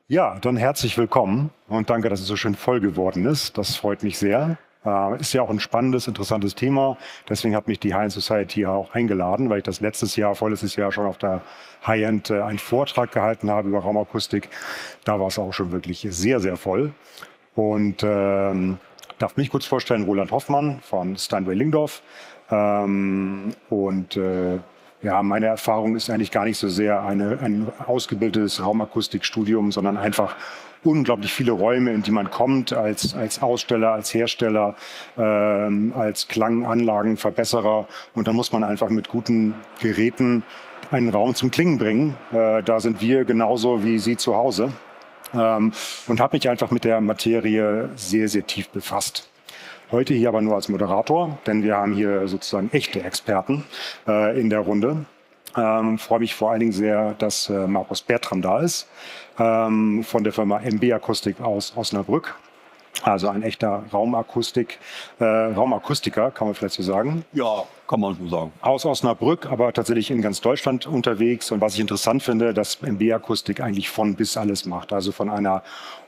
Ja, dann herzlich willkommen und danke, dass es so schön voll geworden ist. Das freut mich sehr. Ist ja auch ein spannendes, interessantes Thema. Deswegen hat mich die High-End Society ja auch eingeladen, weil ich das vorletztes Jahr schon auf der High-End einen Vortrag gehalten habe über Raumakustik. Da war es auch schon wirklich sehr, sehr voll. Und darf mich kurz vorstellen, Roland Hoffmann von Steinway Lingdorf. Ja, meine Erfahrung ist eigentlich gar nicht so sehr ein ausgebildetes Raumakustikstudium, sondern einfach unglaublich viele Räume, in die man kommt als Aussteller, als Hersteller, als Klanganlagenverbesserer. Und dann muss man einfach mit guten Geräten einen Raum zum Klingen bringen. Da sind wir genauso wie Sie zu Hause. Und habe mich einfach mit der Materie sehr, sehr tief befasst. Heute hier aber nur als Moderator, denn wir haben hier sozusagen echte Experten in der Runde. Freue mich vor allen Dingen sehr, dass Markus Bertram da ist, von der Firma MB Akustik aus Osnabrück. Also ein echter Raumakustiker, kann man vielleicht so sagen. Ja, kann man so sagen. Aus Osnabrück, aber tatsächlich in ganz Deutschland unterwegs. Und was ich interessant finde, dass MB Akustik eigentlich von bis alles macht. Also von einer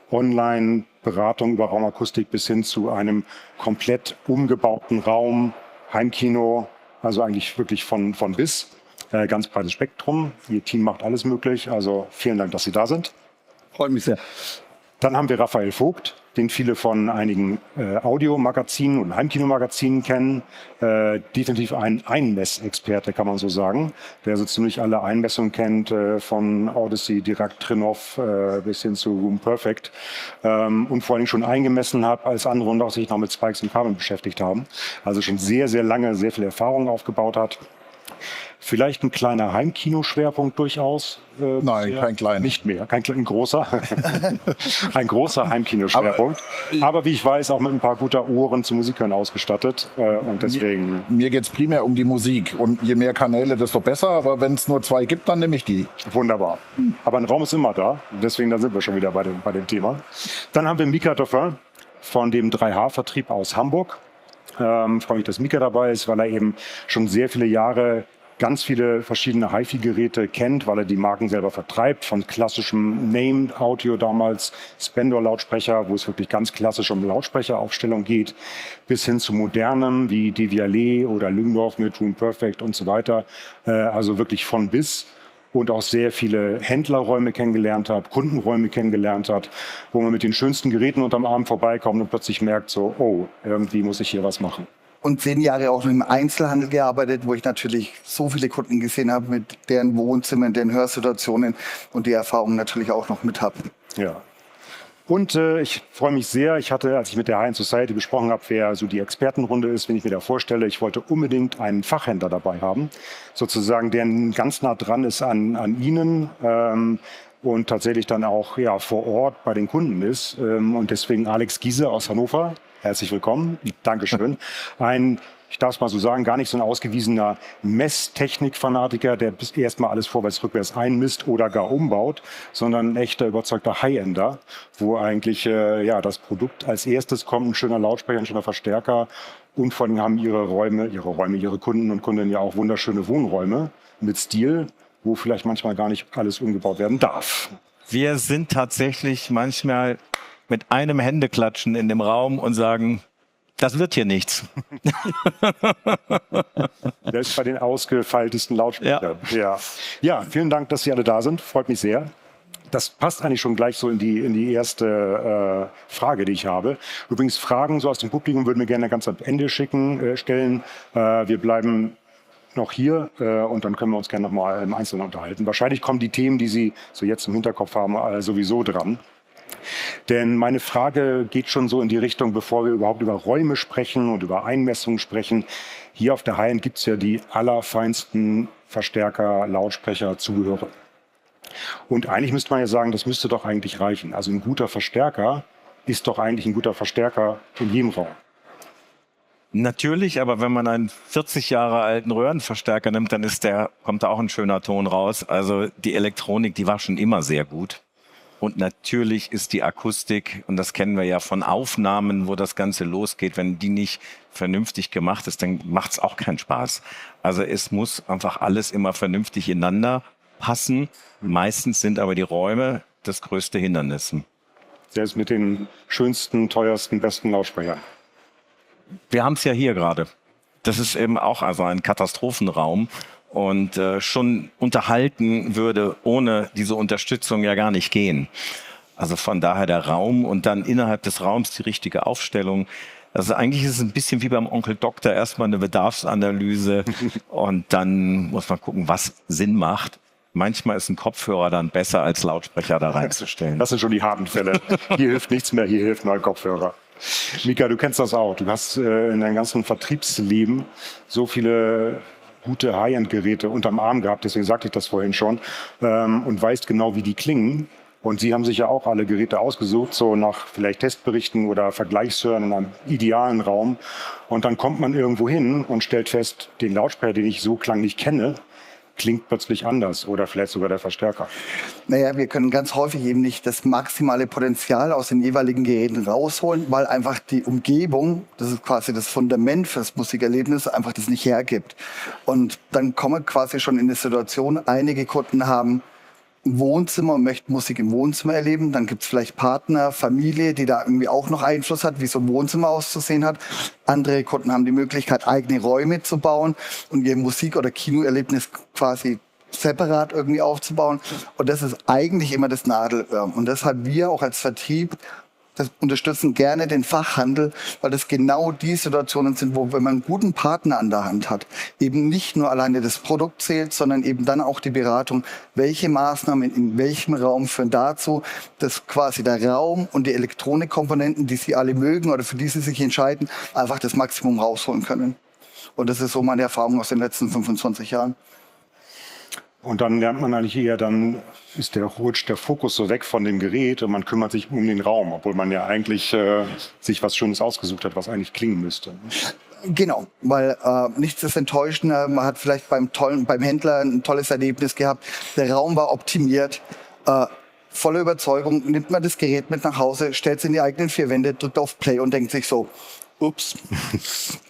Online-Beratung über Raumakustik bis hin zu einem komplett umgebauten Raum, Heimkino, also eigentlich wirklich von bis. Ganz breites Spektrum. Ihr Team macht alles möglich. Also vielen Dank, dass Sie da sind. Freut mich sehr. Dann haben wir Raphael Vogt, den viele von einigen Audiomagazinen und Heimkinomagazinen kennen. Definitiv ein Einmessexperte, kann man so sagen, der so ziemlich alle Einmessungen kennt, von Odyssey, Dirac, Trinov bis hin zu Room Perfect. Und vor allem schon eingemessen hat, als andere und auch sich noch mit Spikes und Kabeln beschäftigt haben. Also schon sehr, sehr lange, sehr viel Erfahrung aufgebaut hat. Vielleicht ein kleiner Heimkinoschwerpunkt durchaus. Nein, kein kleiner. Nicht mehr, ein großer. Ein großer Heimkinoschwerpunkt. Aber wie ich weiß, auch mit ein paar guter Ohren zum Musikhören ausgestattet. Und deswegen. Mir geht es primär um die Musik. Und je mehr Kanäle, desto besser. Aber wenn es nur 2 gibt, dann nehme ich die. Wunderbar. Aber ein Raum ist immer da. Deswegen, da sind wir schon wieder bei dem Thema. Dann haben wir Mika Dauphin von dem 3H-Vertrieb aus Hamburg. Freue mich, dass Mika dabei ist, weil er eben schon sehr viele Jahre ganz viele verschiedene HiFi-Geräte kennt, weil er die Marken selber vertreibt, von klassischem Named Audio damals, Spendor-Lautsprecher, wo es wirklich ganz klassisch um Lautsprecheraufstellung geht, bis hin zu modernem wie Devialet oder Lüngdorf mit Room Perfect und so weiter. Also wirklich von bis. Und auch sehr viele Händlerräume kennengelernt hat, Kundenräume kennengelernt hat, wo man mit den schönsten Geräten unterm Arm vorbeikommt und plötzlich merkt so, oh, irgendwie muss ich hier was machen. Und 10 Jahre auch noch im Einzelhandel gearbeitet, wo ich natürlich so viele Kunden gesehen habe mit deren Wohnzimmern, deren Hörsituationen und die Erfahrung natürlich auch noch mit habe. Ja. Und ich freue mich sehr, ich hatte, als ich mit der High-End Society besprochen habe, wer so die Expertenrunde ist, wenn ich mir da vorstelle, ich wollte unbedingt einen Fachhändler dabei haben, sozusagen, der ganz nah dran ist an Ihnen und tatsächlich dann auch ja, vor Ort bei den Kunden ist. Und deswegen Alex Giese aus Hannover. Herzlich willkommen. Dankeschön. Ich darf es mal so sagen, gar nicht so ein ausgewiesener Messtechnik-Fanatiker, der erstmal alles vorwärts, rückwärts einmisst oder gar umbaut, sondern ein echter, überzeugter High-Ender, wo eigentlich das Produkt als erstes kommt, ein schöner Lautsprecher, ein schöner Verstärker und vor allem haben ihre Kunden und Kundinnen ja auch wunderschöne Wohnräume mit Stil, wo vielleicht manchmal gar nicht alles umgebaut werden darf. Wir sind tatsächlich manchmal mit einem Händeklatschen in dem Raum und sagen, das wird hier nichts. Das ist bei den ausgefeiltesten Lautsprechern. Ja, vielen Dank, dass Sie alle da sind. Freut mich sehr. Das passt eigentlich schon gleich so in die erste Frage, die ich habe. Übrigens, Fragen so aus dem Publikum würden wir gerne ganz am Ende stellen. Wir bleiben noch hier und dann können wir uns gerne noch mal im Einzelnen unterhalten. Wahrscheinlich kommen die Themen, die Sie so jetzt im Hinterkopf haben, sowieso dran. Denn meine Frage geht schon so in die Richtung, bevor wir überhaupt über Räume sprechen und über Einmessungen sprechen. Hier auf der High-End gibt es ja die allerfeinsten Verstärker, Lautsprecher, Zubehöre. Und eigentlich müsste man ja sagen, das müsste doch eigentlich reichen. Also ein guter Verstärker ist doch eigentlich ein guter Verstärker in jedem Raum. Natürlich, aber wenn man einen 40 Jahre alten Röhrenverstärker nimmt, dann kommt da auch ein schöner Ton raus. Also die Elektronik, die war schon immer sehr gut. Und natürlich ist die Akustik, und das kennen wir ja von Aufnahmen, wo das Ganze losgeht, wenn die nicht vernünftig gemacht ist, dann macht es auch keinen Spaß. Also es muss einfach alles immer vernünftig ineinander passen. Meistens sind aber die Räume das größte Hindernis. Selbst mit den schönsten, teuersten, besten Lautsprechern. Wir haben es ja hier gerade. Das ist eben auch also ein Katastrophenraum. Und schon unterhalten würde ohne diese Unterstützung ja gar nicht gehen. Also von daher der Raum und dann innerhalb des Raums die richtige Aufstellung. Also eigentlich ist es ein bisschen wie beim Onkel Doktor, erstmal eine Bedarfsanalyse und dann muss man gucken, was Sinn macht. Manchmal ist ein Kopfhörer dann besser als Lautsprecher da reinzustellen. Das sind schon die harten Fälle. Hier hilft nichts mehr, hier hilft nur ein Kopfhörer. Mika, du kennst das auch. Du hast in deinem ganzen Vertriebsleben so viele gute High-End-Geräte unterm Arm gehabt, deswegen sagte ich das vorhin schon, und weißt genau, wie die klingen. Und Sie haben sich ja auch alle Geräte ausgesucht, so nach vielleicht Testberichten oder Vergleichshören in einem idealen Raum. Und dann kommt man irgendwo hin und stellt fest, den Lautsprecher, den ich so klanglich kenne, klingt plötzlich anders oder vielleicht sogar der Verstärker. Naja, wir können ganz häufig eben nicht das maximale Potenzial aus den jeweiligen Geräten rausholen, weil einfach die Umgebung, das ist quasi das Fundament fürs Musikerlebnis, einfach das nicht hergibt. Und dann kommen wir quasi schon in eine Situation, einige Kunden haben ein Wohnzimmer und möchten Musik im Wohnzimmer erleben. Dann gibt es vielleicht Partner, Familie, die da irgendwie auch noch Einfluss hat, wie so ein Wohnzimmer auszusehen hat. Andere Kunden haben die Möglichkeit, eigene Räume zu bauen und ihr Musik- oder Kinoerlebnis quasi separat irgendwie aufzubauen. Und das ist eigentlich immer das Nadelöhr. Und deshalb wir auch als Vertrieb das unterstützen gerne den Fachhandel, weil das genau die Situationen sind, wo, wenn man einen guten Partner an der Hand hat, eben nicht nur alleine das Produkt zählt, sondern eben dann auch die Beratung, welche Maßnahmen in welchem Raum führen dazu, dass quasi der Raum und die Elektronikkomponenten, die Sie alle mögen oder für die Sie sich entscheiden, einfach das Maximum rausholen können. Und das ist so meine Erfahrung aus den letzten 25 Jahren. Und dann lernt man eigentlich eher, dann rutscht der Fokus so weg von dem Gerät und man kümmert sich um den Raum, obwohl man ja eigentlich sich was Schönes ausgesucht hat, was eigentlich klingen müsste. Genau, weil nichts ist enttäuschender. Man hat vielleicht beim Händler ein tolles Erlebnis gehabt. Der Raum war optimiert. Voller Überzeugung nimmt man das Gerät mit nach Hause, stellt es in die eigenen vier Wände, drückt auf Play und denkt sich so, ups,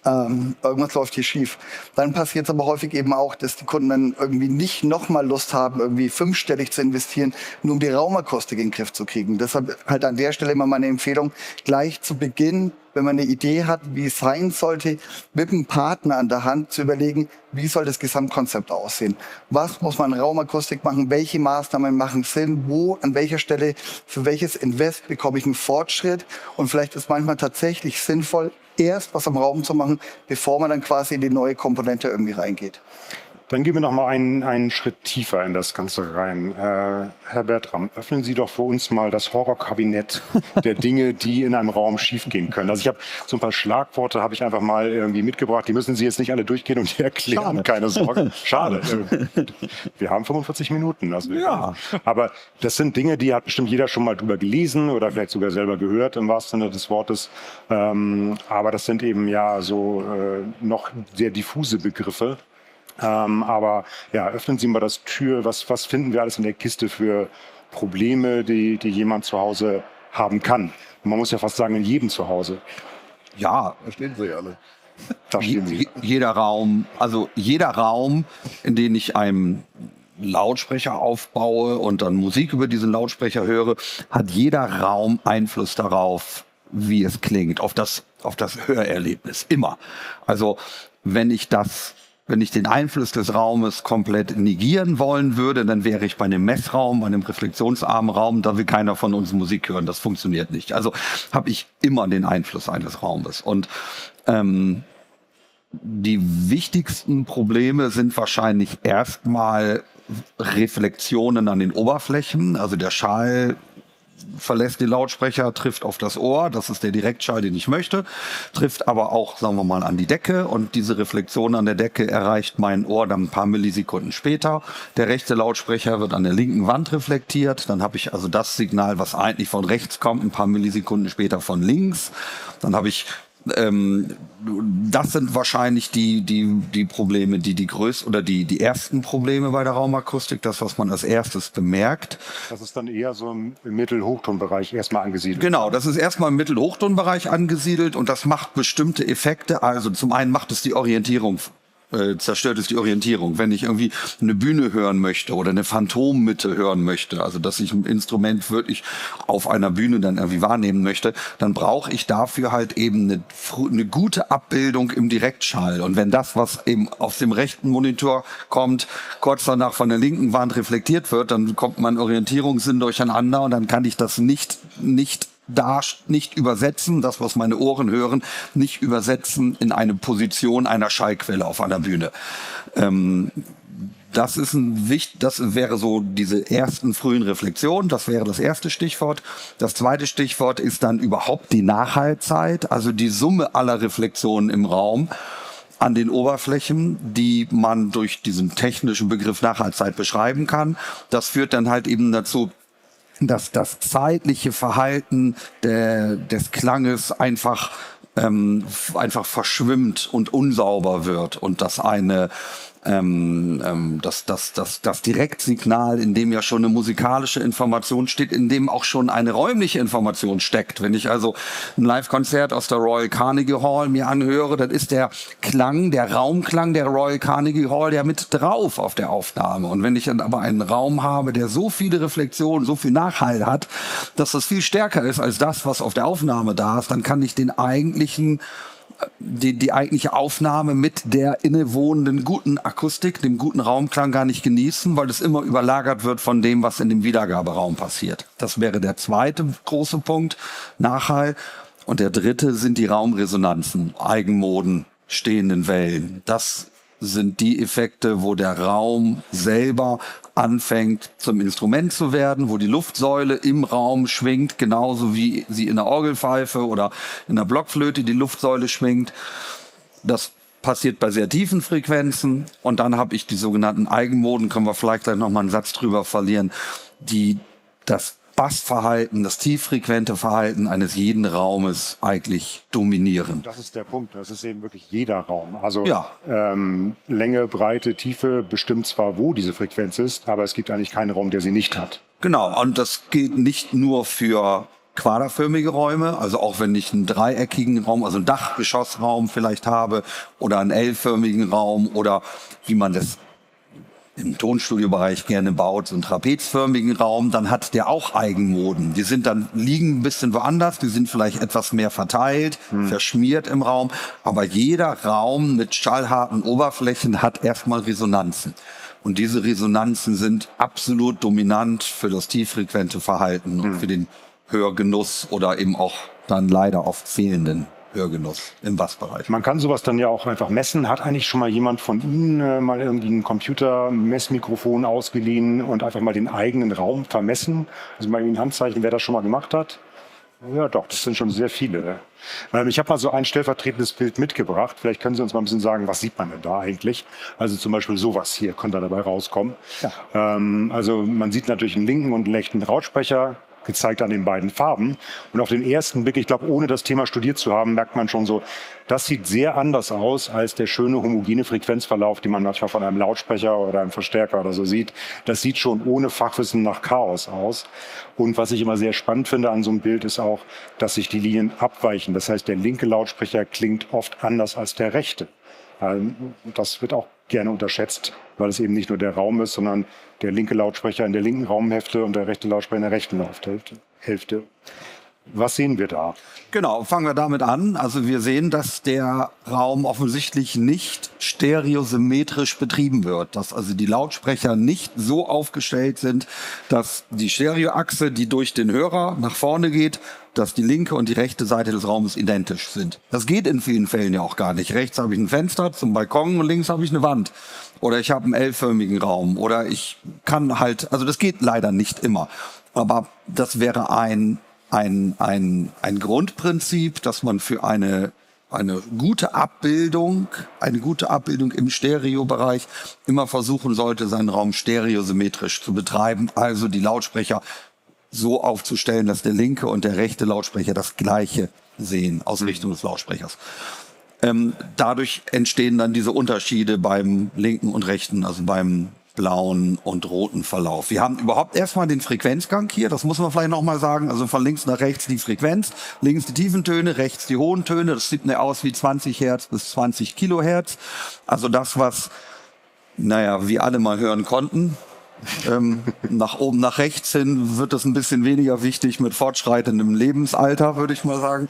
irgendwas läuft hier schief. Dann passiert es aber häufig eben auch, dass die Kunden dann irgendwie nicht nochmal Lust haben, irgendwie 5-stellig zu investieren, nur um die Raumakustik in den Griff zu kriegen. Deshalb halt an der Stelle immer meine Empfehlung, gleich zu Beginn, wenn man eine Idee hat, wie es sein sollte, mit einem Partner an der Hand zu überlegen, wie soll das Gesamtkonzept aussehen? Was muss man in Raumakustik machen? Welche Maßnahmen machen Sinn? Wo, an welcher Stelle, für welches Invest bekomme ich einen Fortschritt? Und vielleicht ist manchmal tatsächlich sinnvoll, erst was am Raum zu machen, bevor man dann quasi in die neue Komponente irgendwie reingeht. Dann gehen wir noch mal einen Schritt tiefer in das Ganze rein. Herr Bertram, öffnen Sie doch für uns mal das Horrorkabinett der Dinge, die in einem Raum schiefgehen können. Also ich habe so ein paar Schlagworte, habe ich einfach mal irgendwie mitgebracht. Die müssen Sie jetzt nicht alle durchgehen und erklären. Schade. Keine Sorge. Schade. Wir haben 45 Minuten. Also ja. Aber das sind Dinge, die hat bestimmt jeder schon mal drüber gelesen oder vielleicht sogar selber gehört im wahrsten Sinne des Wortes. Aber das sind eben ja so noch sehr diffuse Begriffe. Aber ja, öffnen Sie mal das Tür. Was finden wir alles in der Kiste für Probleme, die jemand zu Hause haben kann? Und man muss ja fast sagen, in jedem zu Hause. Ja, da stehen sie alle. Da stehen sie. Jeder Raum, in den ich einen Lautsprecher aufbaue und dann Musik über diesen Lautsprecher höre, hat jeder Raum Einfluss darauf, wie es klingt, auf das Hörerlebnis. Immer. Also wenn ich den Einfluss des Raumes komplett negieren wollen würde, dann wäre ich bei einem Messraum, bei einem reflexionsarmen Raum, da will keiner von uns Musik hören. Das funktioniert nicht. Also habe ich immer den Einfluss eines Raumes. Und die wichtigsten Probleme sind wahrscheinlich erstmal Reflexionen an den Oberflächen. Also der Schall verlässt den Lautsprecher, trifft auf das Ohr, das ist der Direktschall, den ich möchte, trifft aber auch, sagen wir mal, an die Decke und diese Reflexion an der Decke erreicht mein Ohr dann ein paar Millisekunden später. Der rechte Lautsprecher wird an der linken Wand reflektiert, dann habe ich also das Signal, was eigentlich von rechts kommt, ein paar Millisekunden später von links. Dann habe ich Das sind wahrscheinlich die Probleme, die ersten Probleme bei der Raumakustik, das, was man als erstes bemerkt. Das ist dann eher so im Mittel-Hochtonbereich erstmal angesiedelt. Genau, das ist erstmal im Mittel-Hochtonbereich angesiedelt und das macht bestimmte Effekte. Also zum einen macht es die Orientierung, zerstört es die Orientierung. Wenn ich irgendwie eine Bühne hören möchte oder eine Phantommitte hören möchte, also dass ich ein Instrument wirklich auf einer Bühne dann irgendwie wahrnehmen möchte, dann brauche ich dafür halt eben eine gute Abbildung im Direktschall. Und wenn das, was eben auf dem rechten Monitor kommt, kurz danach von der linken Wand reflektiert wird, dann kommt mein Orientierungssinn durcheinander und dann kann ich das nicht übersetzen, das, was meine Ohren hören, nicht übersetzen in eine Position einer Schallquelle auf einer Bühne. Das wäre so diese ersten frühen Reflexionen, das wäre das erste Stichwort. Das zweite Stichwort ist dann überhaupt die Nachhallzeit, also die Summe aller Reflexionen im Raum an den Oberflächen, die man durch diesen technischen Begriff Nachhallzeit beschreiben kann. Das führt dann halt eben dazu, dass das zeitliche Verhalten des Klanges einfach verschwimmt und unsauber wird und dass das Direktsignal, in dem ja schon eine musikalische Information steht, in dem auch schon eine räumliche Information steckt. Wenn ich also ein Live-Konzert aus der Royal Carnegie Hall mir anhöre, dann ist der Raumklang der Royal Carnegie Hall ja mit drauf auf der Aufnahme. Und wenn ich dann aber einen Raum habe, der so viele Reflexionen, so viel Nachhall hat, dass das viel stärker ist als das, was auf der Aufnahme da ist, dann kann ich die eigentliche Aufnahme mit der innewohnenden guten Akustik, dem guten Raumklang gar nicht genießen, weil es immer überlagert wird von dem, was in dem Wiedergaberaum passiert. Das wäre der zweite große Punkt, Nachhall. Und der dritte sind die Raumresonanzen, Eigenmoden, stehenden Wellen. Das sind die Effekte, wo der Raum selber anfängt zum Instrument zu werden, wo die Luftsäule im Raum schwingt, genauso wie sie in der Orgelpfeife oder in der Blockflöte die Luftsäule schwingt. Das passiert bei sehr tiefen Frequenzen. Und dann habe ich die sogenannten Eigenmoden, können wir vielleicht gleich noch mal einen Satz drüber verlieren, die das Bassverhalten, das tieffrequente Verhalten eines jeden Raumes eigentlich dominieren. Das ist der Punkt. Das ist eben wirklich jeder Raum. Also ja. Länge, Breite, Tiefe bestimmt zwar, wo diese Frequenz ist, aber es gibt eigentlich keinen Raum, der sie nicht hat. Genau. Und das gilt nicht nur für quaderförmige Räume, also auch wenn ich einen dreieckigen Raum, also einen Dachgeschossraum vielleicht habe oder einen L-förmigen Raum oder wie man das im Tonstudiobereich gerne baut, so einen trapezförmigen Raum, dann hat der auch Eigenmoden. Die liegen ein bisschen woanders, die sind vielleicht etwas mehr verteilt, verschmiert im Raum, aber jeder Raum mit schallharten Oberflächen hat erstmal Resonanzen. Und diese Resonanzen sind absolut dominant für das tieffrequente Verhalten und für den Hörgenuss oder eben auch dann leider oft fehlenden Hörgenuss im Bassbereich. Man kann sowas dann ja auch einfach messen. Hat eigentlich schon mal jemand von Ihnen mal irgendwie ein Computer-Messmikrofon ausgeliehen und einfach mal den eigenen Raum vermessen? Also mal ein Handzeichen, wer das schon mal gemacht hat? Ja doch, das sind schon sehr viele. Ich habe mal so ein stellvertretendes Bild mitgebracht. Vielleicht können Sie uns mal ein bisschen sagen, was sieht man denn da eigentlich? Also zum Beispiel sowas hier könnte dabei rauskommen. Ja. Also man sieht natürlich einen linken und einen rechten Lautsprecher, gezeigt an den beiden Farben. Und auf den ersten Blick, ich glaube, ohne das Thema studiert zu haben, merkt man schon so, das sieht sehr anders aus als der schöne homogene Frequenzverlauf, den man manchmal von einem Lautsprecher oder einem Verstärker oder so sieht. Das sieht schon ohne Fachwissen nach Chaos aus. Und was ich immer sehr spannend finde an so einem Bild ist auch, dass sich die Linien abweichen. Das heißt, der linke Lautsprecher klingt oft anders als der rechte. Das wird auch gerne unterschätzt, weil es eben nicht nur der Raum ist, sondern der linke Lautsprecher in der linken Raumhälfte und der rechte Lautsprecher in der rechten Hälfte. Was sehen wir da? Genau, fangen wir damit an. Also wir sehen, dass der Raum offensichtlich nicht stereosymmetrisch betrieben wird. Dass also die Lautsprecher nicht so aufgestellt sind, dass die Stereoachse, die durch den Hörer nach vorne geht, dass die linke und die rechte Seite des Raumes identisch sind. Das geht in vielen Fällen ja auch gar nicht. Rechts habe ich ein Fenster zum Balkon und links habe ich eine Wand. Oder ich habe einen L-förmigen Raum. Oder ich kann halt, also das geht leider nicht immer. Aber das wäre ein Grundprinzip, dass man für eine gute Abbildung im Stereobereich immer versuchen sollte, seinen Raum stereosymmetrisch zu betreiben. Also die Lautsprecher so aufzustellen, dass der linke und der rechte Lautsprecher das gleiche sehen, Ausrichtung des Lautsprechers. Dadurch entstehen dann diese Unterschiede beim linken und rechten, also beim blauen und roten Verlauf. Wir haben überhaupt erstmal den Frequenzgang hier, das muss man vielleicht nochmal sagen, also von links nach rechts die Frequenz, links die tiefen Töne, rechts die hohen Töne, das sieht mir aus wie 20 Hertz bis 20 Kilohertz, also das, was, wir alle mal hören konnten. Nach oben, nach rechts hin wird das ein bisschen weniger wichtig mit fortschreitendem Lebensalter, würde ich mal sagen.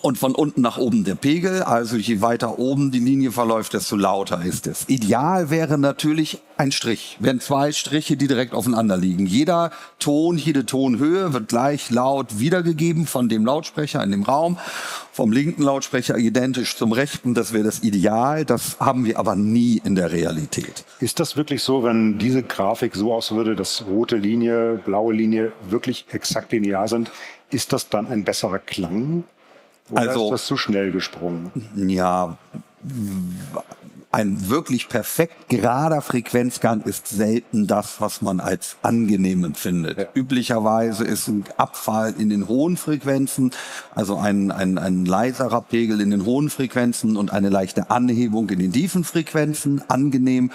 Und von unten nach oben der Pegel, also je weiter oben die Linie verläuft, desto lauter ist es. Ideal wäre natürlich ein Strich, wären 2 Striche, die direkt aufeinander liegen. Jeder Ton, jede Tonhöhe wird gleich laut wiedergegeben von dem Lautsprecher in dem Raum, vom linken Lautsprecher identisch zum rechten, das wäre das Ideal, das haben wir aber nie in der Realität. Ist das wirklich so, wenn diese Grafik so aussehen würde, dass rote Linie, blaue Linie wirklich exakt linear sind, ist das dann ein besserer Klang? Oder ist das zu schnell gesprungen? Ja, ein wirklich perfekt gerader Frequenzgang ist selten das, was man als angenehm empfindet. Ja. Üblicherweise ist ein Abfall in den hohen Frequenzen, also ein leiserer Pegel in den hohen Frequenzen und eine leichte Anhebung in den tiefen Frequenzen angenehm.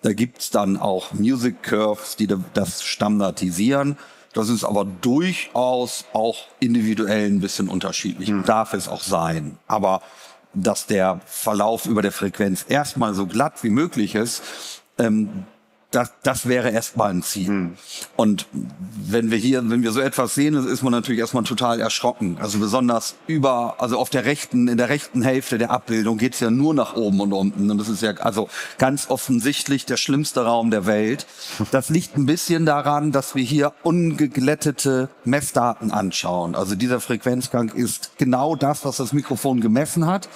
Da gibt's dann auch Music Curves, die das standardisieren. Das ist aber durchaus auch individuell ein bisschen unterschiedlich. Darf es auch sein. Aber dass der Verlauf über der Frequenz erstmal so glatt wie möglich ist, das wäre erstmal ein Ziel. Und wenn wir so etwas sehen, ist man natürlich erstmal total erschrocken. Also besonders in der rechten Hälfte der Abbildung geht's ja nur nach oben und unten. Und das ist ja also ganz offensichtlich der schlimmste Raum der Welt. Das liegt ein bisschen daran, dass wir hier ungeglättete Messdaten anschauen. Also dieser Frequenzgang ist genau das, was das Mikrofon gemessen hat.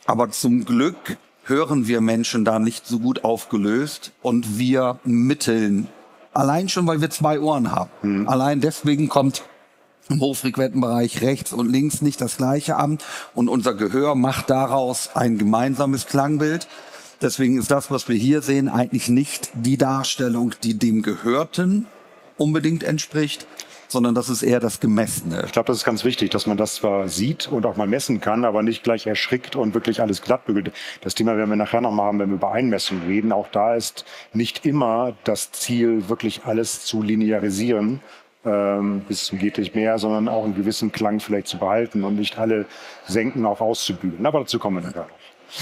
Aber zum Glück hören wir Menschen da nicht so gut aufgelöst und wir mitteln. Allein schon, weil wir 2 Ohren haben. Allein deswegen kommt im hochfrequenten Bereich rechts und links nicht das Gleiche an und unser Gehör macht daraus ein gemeinsames Klangbild. Deswegen ist das, was wir hier sehen, eigentlich nicht die Darstellung, die dem Gehörten unbedingt entspricht, sondern das ist eher das Gemessene. Ich glaube, das ist ganz wichtig, dass man das zwar sieht und auch mal messen kann, aber nicht gleich erschrickt und wirklich alles glattbügelt. Das Thema werden wir nachher nochmal haben, wenn wir über Einmessung reden. Auch da ist nicht immer das Ziel, wirklich alles zu linearisieren, bis zum geht nicht mehr, sondern auch einen gewissen Klang vielleicht zu behalten und nicht alle Senken auch auszubügeln. Aber dazu kommen wir nachher noch.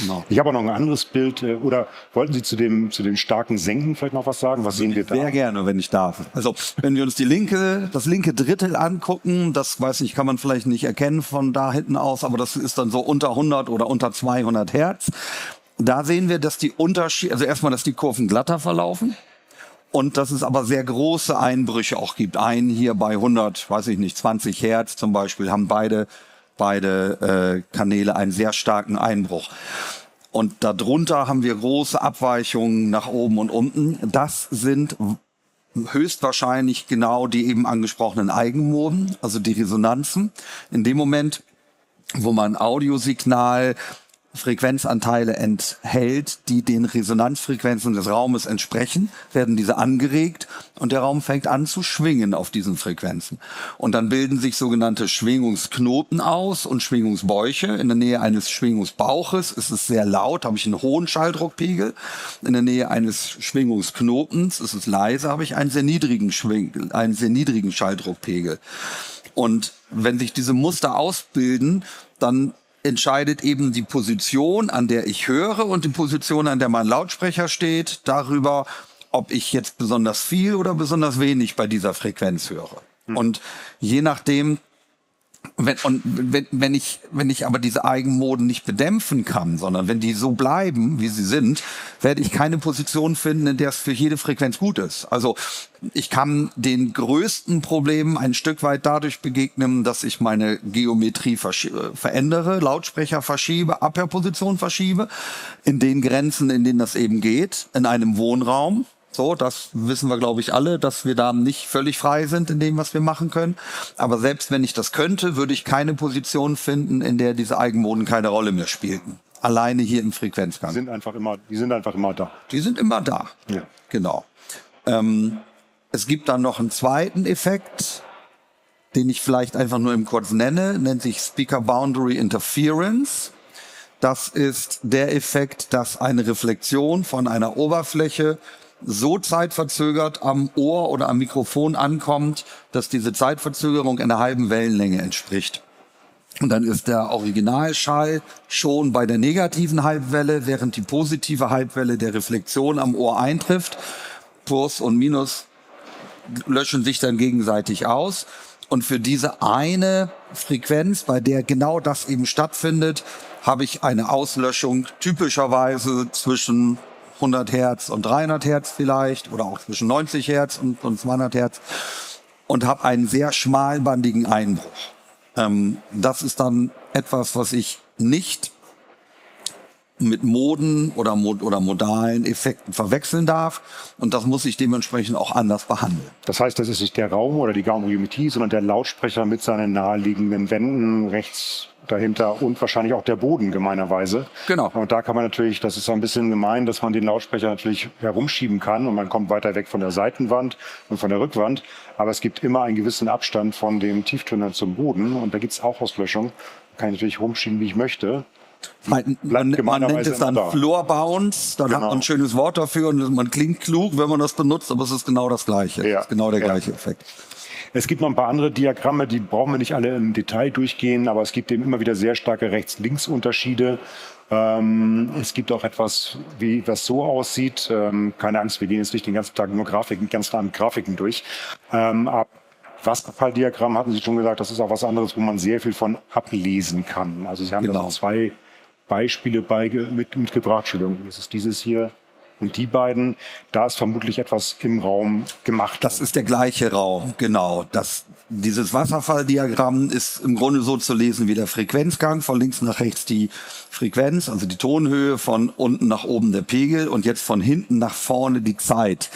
Genau. Ich habe auch noch ein anderes Bild. Oder wollten Sie zu dem starken Senken vielleicht noch was sagen? Was sehen wir da? Sehr gerne, wenn ich darf. Also wenn wir uns das linke Drittel angucken, das kann man vielleicht nicht erkennen von da hinten aus, aber das ist dann so unter 100 oder unter 200 Hertz. Da sehen wir, dass die Unterschiede, also erstmal, dass die Kurven glatter verlaufen. Und dass es aber sehr große Einbrüche auch gibt. Einen hier bei 20 Hertz zum Beispiel haben beide Kanäle einen sehr starken Einbruch. Und darunter haben wir große Abweichungen nach oben und unten. Das sind höchstwahrscheinlich genau die eben angesprochenen Eigenmoden, also die Resonanzen. In dem Moment, wo man Audiosignal Frequenzanteile enthält, die den Resonanzfrequenzen des Raumes entsprechen, werden diese angeregt und der Raum fängt an zu schwingen auf diesen Frequenzen. Und dann bilden sich sogenannte Schwingungsknoten aus und Schwingungsbäuche. In der Nähe eines Schwingungsbauches ist es sehr laut, habe ich einen hohen Schalldruckpegel. In der Nähe eines Schwingungsknotens ist es leise, habe ich einen sehr niedrigen Schalldruckpegel. Und wenn sich diese Muster ausbilden, dann entscheidet eben die Position, an der ich höre und die Position, an der mein Lautsprecher steht, darüber, ob ich jetzt besonders viel oder besonders wenig bei dieser Frequenz höre. Und je nachdem, wenn ich aber diese Eigenmoden nicht bedämpfen kann, sondern wenn die so bleiben, wie sie sind, werde ich keine Position finden, in der es für jede Frequenz gut ist. Also ich kann den größten Problemen ein Stück weit dadurch begegnen, dass ich meine Geometrie verändere, Lautsprecher verschiebe, Abhörposition verschiebe, in den Grenzen, in denen das eben geht, in einem Wohnraum. So, das wissen wir, glaube ich, alle, dass wir da nicht völlig frei sind in dem, was wir machen können. Aber selbst wenn ich das könnte, würde ich keine Position finden, in der diese Eigenmoden keine Rolle mehr spielten. Alleine hier im Frequenzgang. Die sind einfach immer da. Die sind immer da. Ja. Genau. Es gibt dann noch einen zweiten Effekt. den ich vielleicht einfach nur im Kurz nenne, nennt sich Speaker Boundary Interference. Das ist der Effekt, dass eine Reflexion von einer Oberfläche so zeitverzögert am Ohr oder am Mikrofon ankommt, dass diese Zeitverzögerung einer halben Wellenlänge entspricht. Und dann ist der Originalschall schon bei der negativen Halbwelle, während die positive Halbwelle der Reflexion am Ohr eintrifft. Plus und Minus löschen sich dann gegenseitig aus. Und für diese eine Frequenz, bei der genau das eben stattfindet, habe ich eine Auslöschung typischerweise zwischen 100 Hertz und 300 Hertz vielleicht oder auch zwischen 90 Hertz und 200 Hertz und habe einen sehr schmalbandigen Einbruch. Das ist dann etwas, was ich nicht mit Moden oder modalen Effekten verwechseln darf. Und das muss ich dementsprechend auch anders behandeln. Das heißt, das ist nicht der Raum oder die Gaumgeometrie, sondern der Lautsprecher mit seinen naheliegenden Wänden rechts dahinter und wahrscheinlich auch der Boden gemeinerweise. Genau. Und da kann man natürlich, das ist so ein bisschen gemein, dass man den Lautsprecher natürlich herumschieben kann und man kommt weiter weg von der Seitenwand und von der Rückwand. Aber es gibt immer einen gewissen Abstand von dem Tieftöner zum Boden und da gibt es auch Auslöschung. Kann ich natürlich rumschieben, wie ich möchte. Man nennt es dann Floor Bounce, dann hat man ein schönes Wort dafür und man klingt klug, wenn man das benutzt, aber es ist genau das Gleiche. Ja. Es ist genau der gleiche Effekt. Es gibt noch ein paar andere Diagramme, die brauchen wir nicht alle im Detail durchgehen, aber es gibt eben immer wieder sehr starke Rechts-Links-Unterschiede. Es gibt auch etwas, wie was so aussieht. Keine Angst, wir gehen jetzt nicht den ganzen Tag nur ganz klar mit Grafiken durch. Wasserfalldiagramm hatten Sie schon gesagt, das ist auch was anderes, wo man sehr viel von ablesen kann. Also Sie haben da so zwei Beispiele mitgebracht. Entschuldigung, das ist dieses hier. Und die beiden, da ist vermutlich etwas im Raum gemacht. Das ist der gleiche Raum, genau. Dieses Wasserfalldiagramm ist im Grunde so zu lesen wie der Frequenzgang. Von links nach rechts die Frequenz, also die Tonhöhe, von unten nach oben der Pegel und jetzt von hinten nach vorne die Zeit.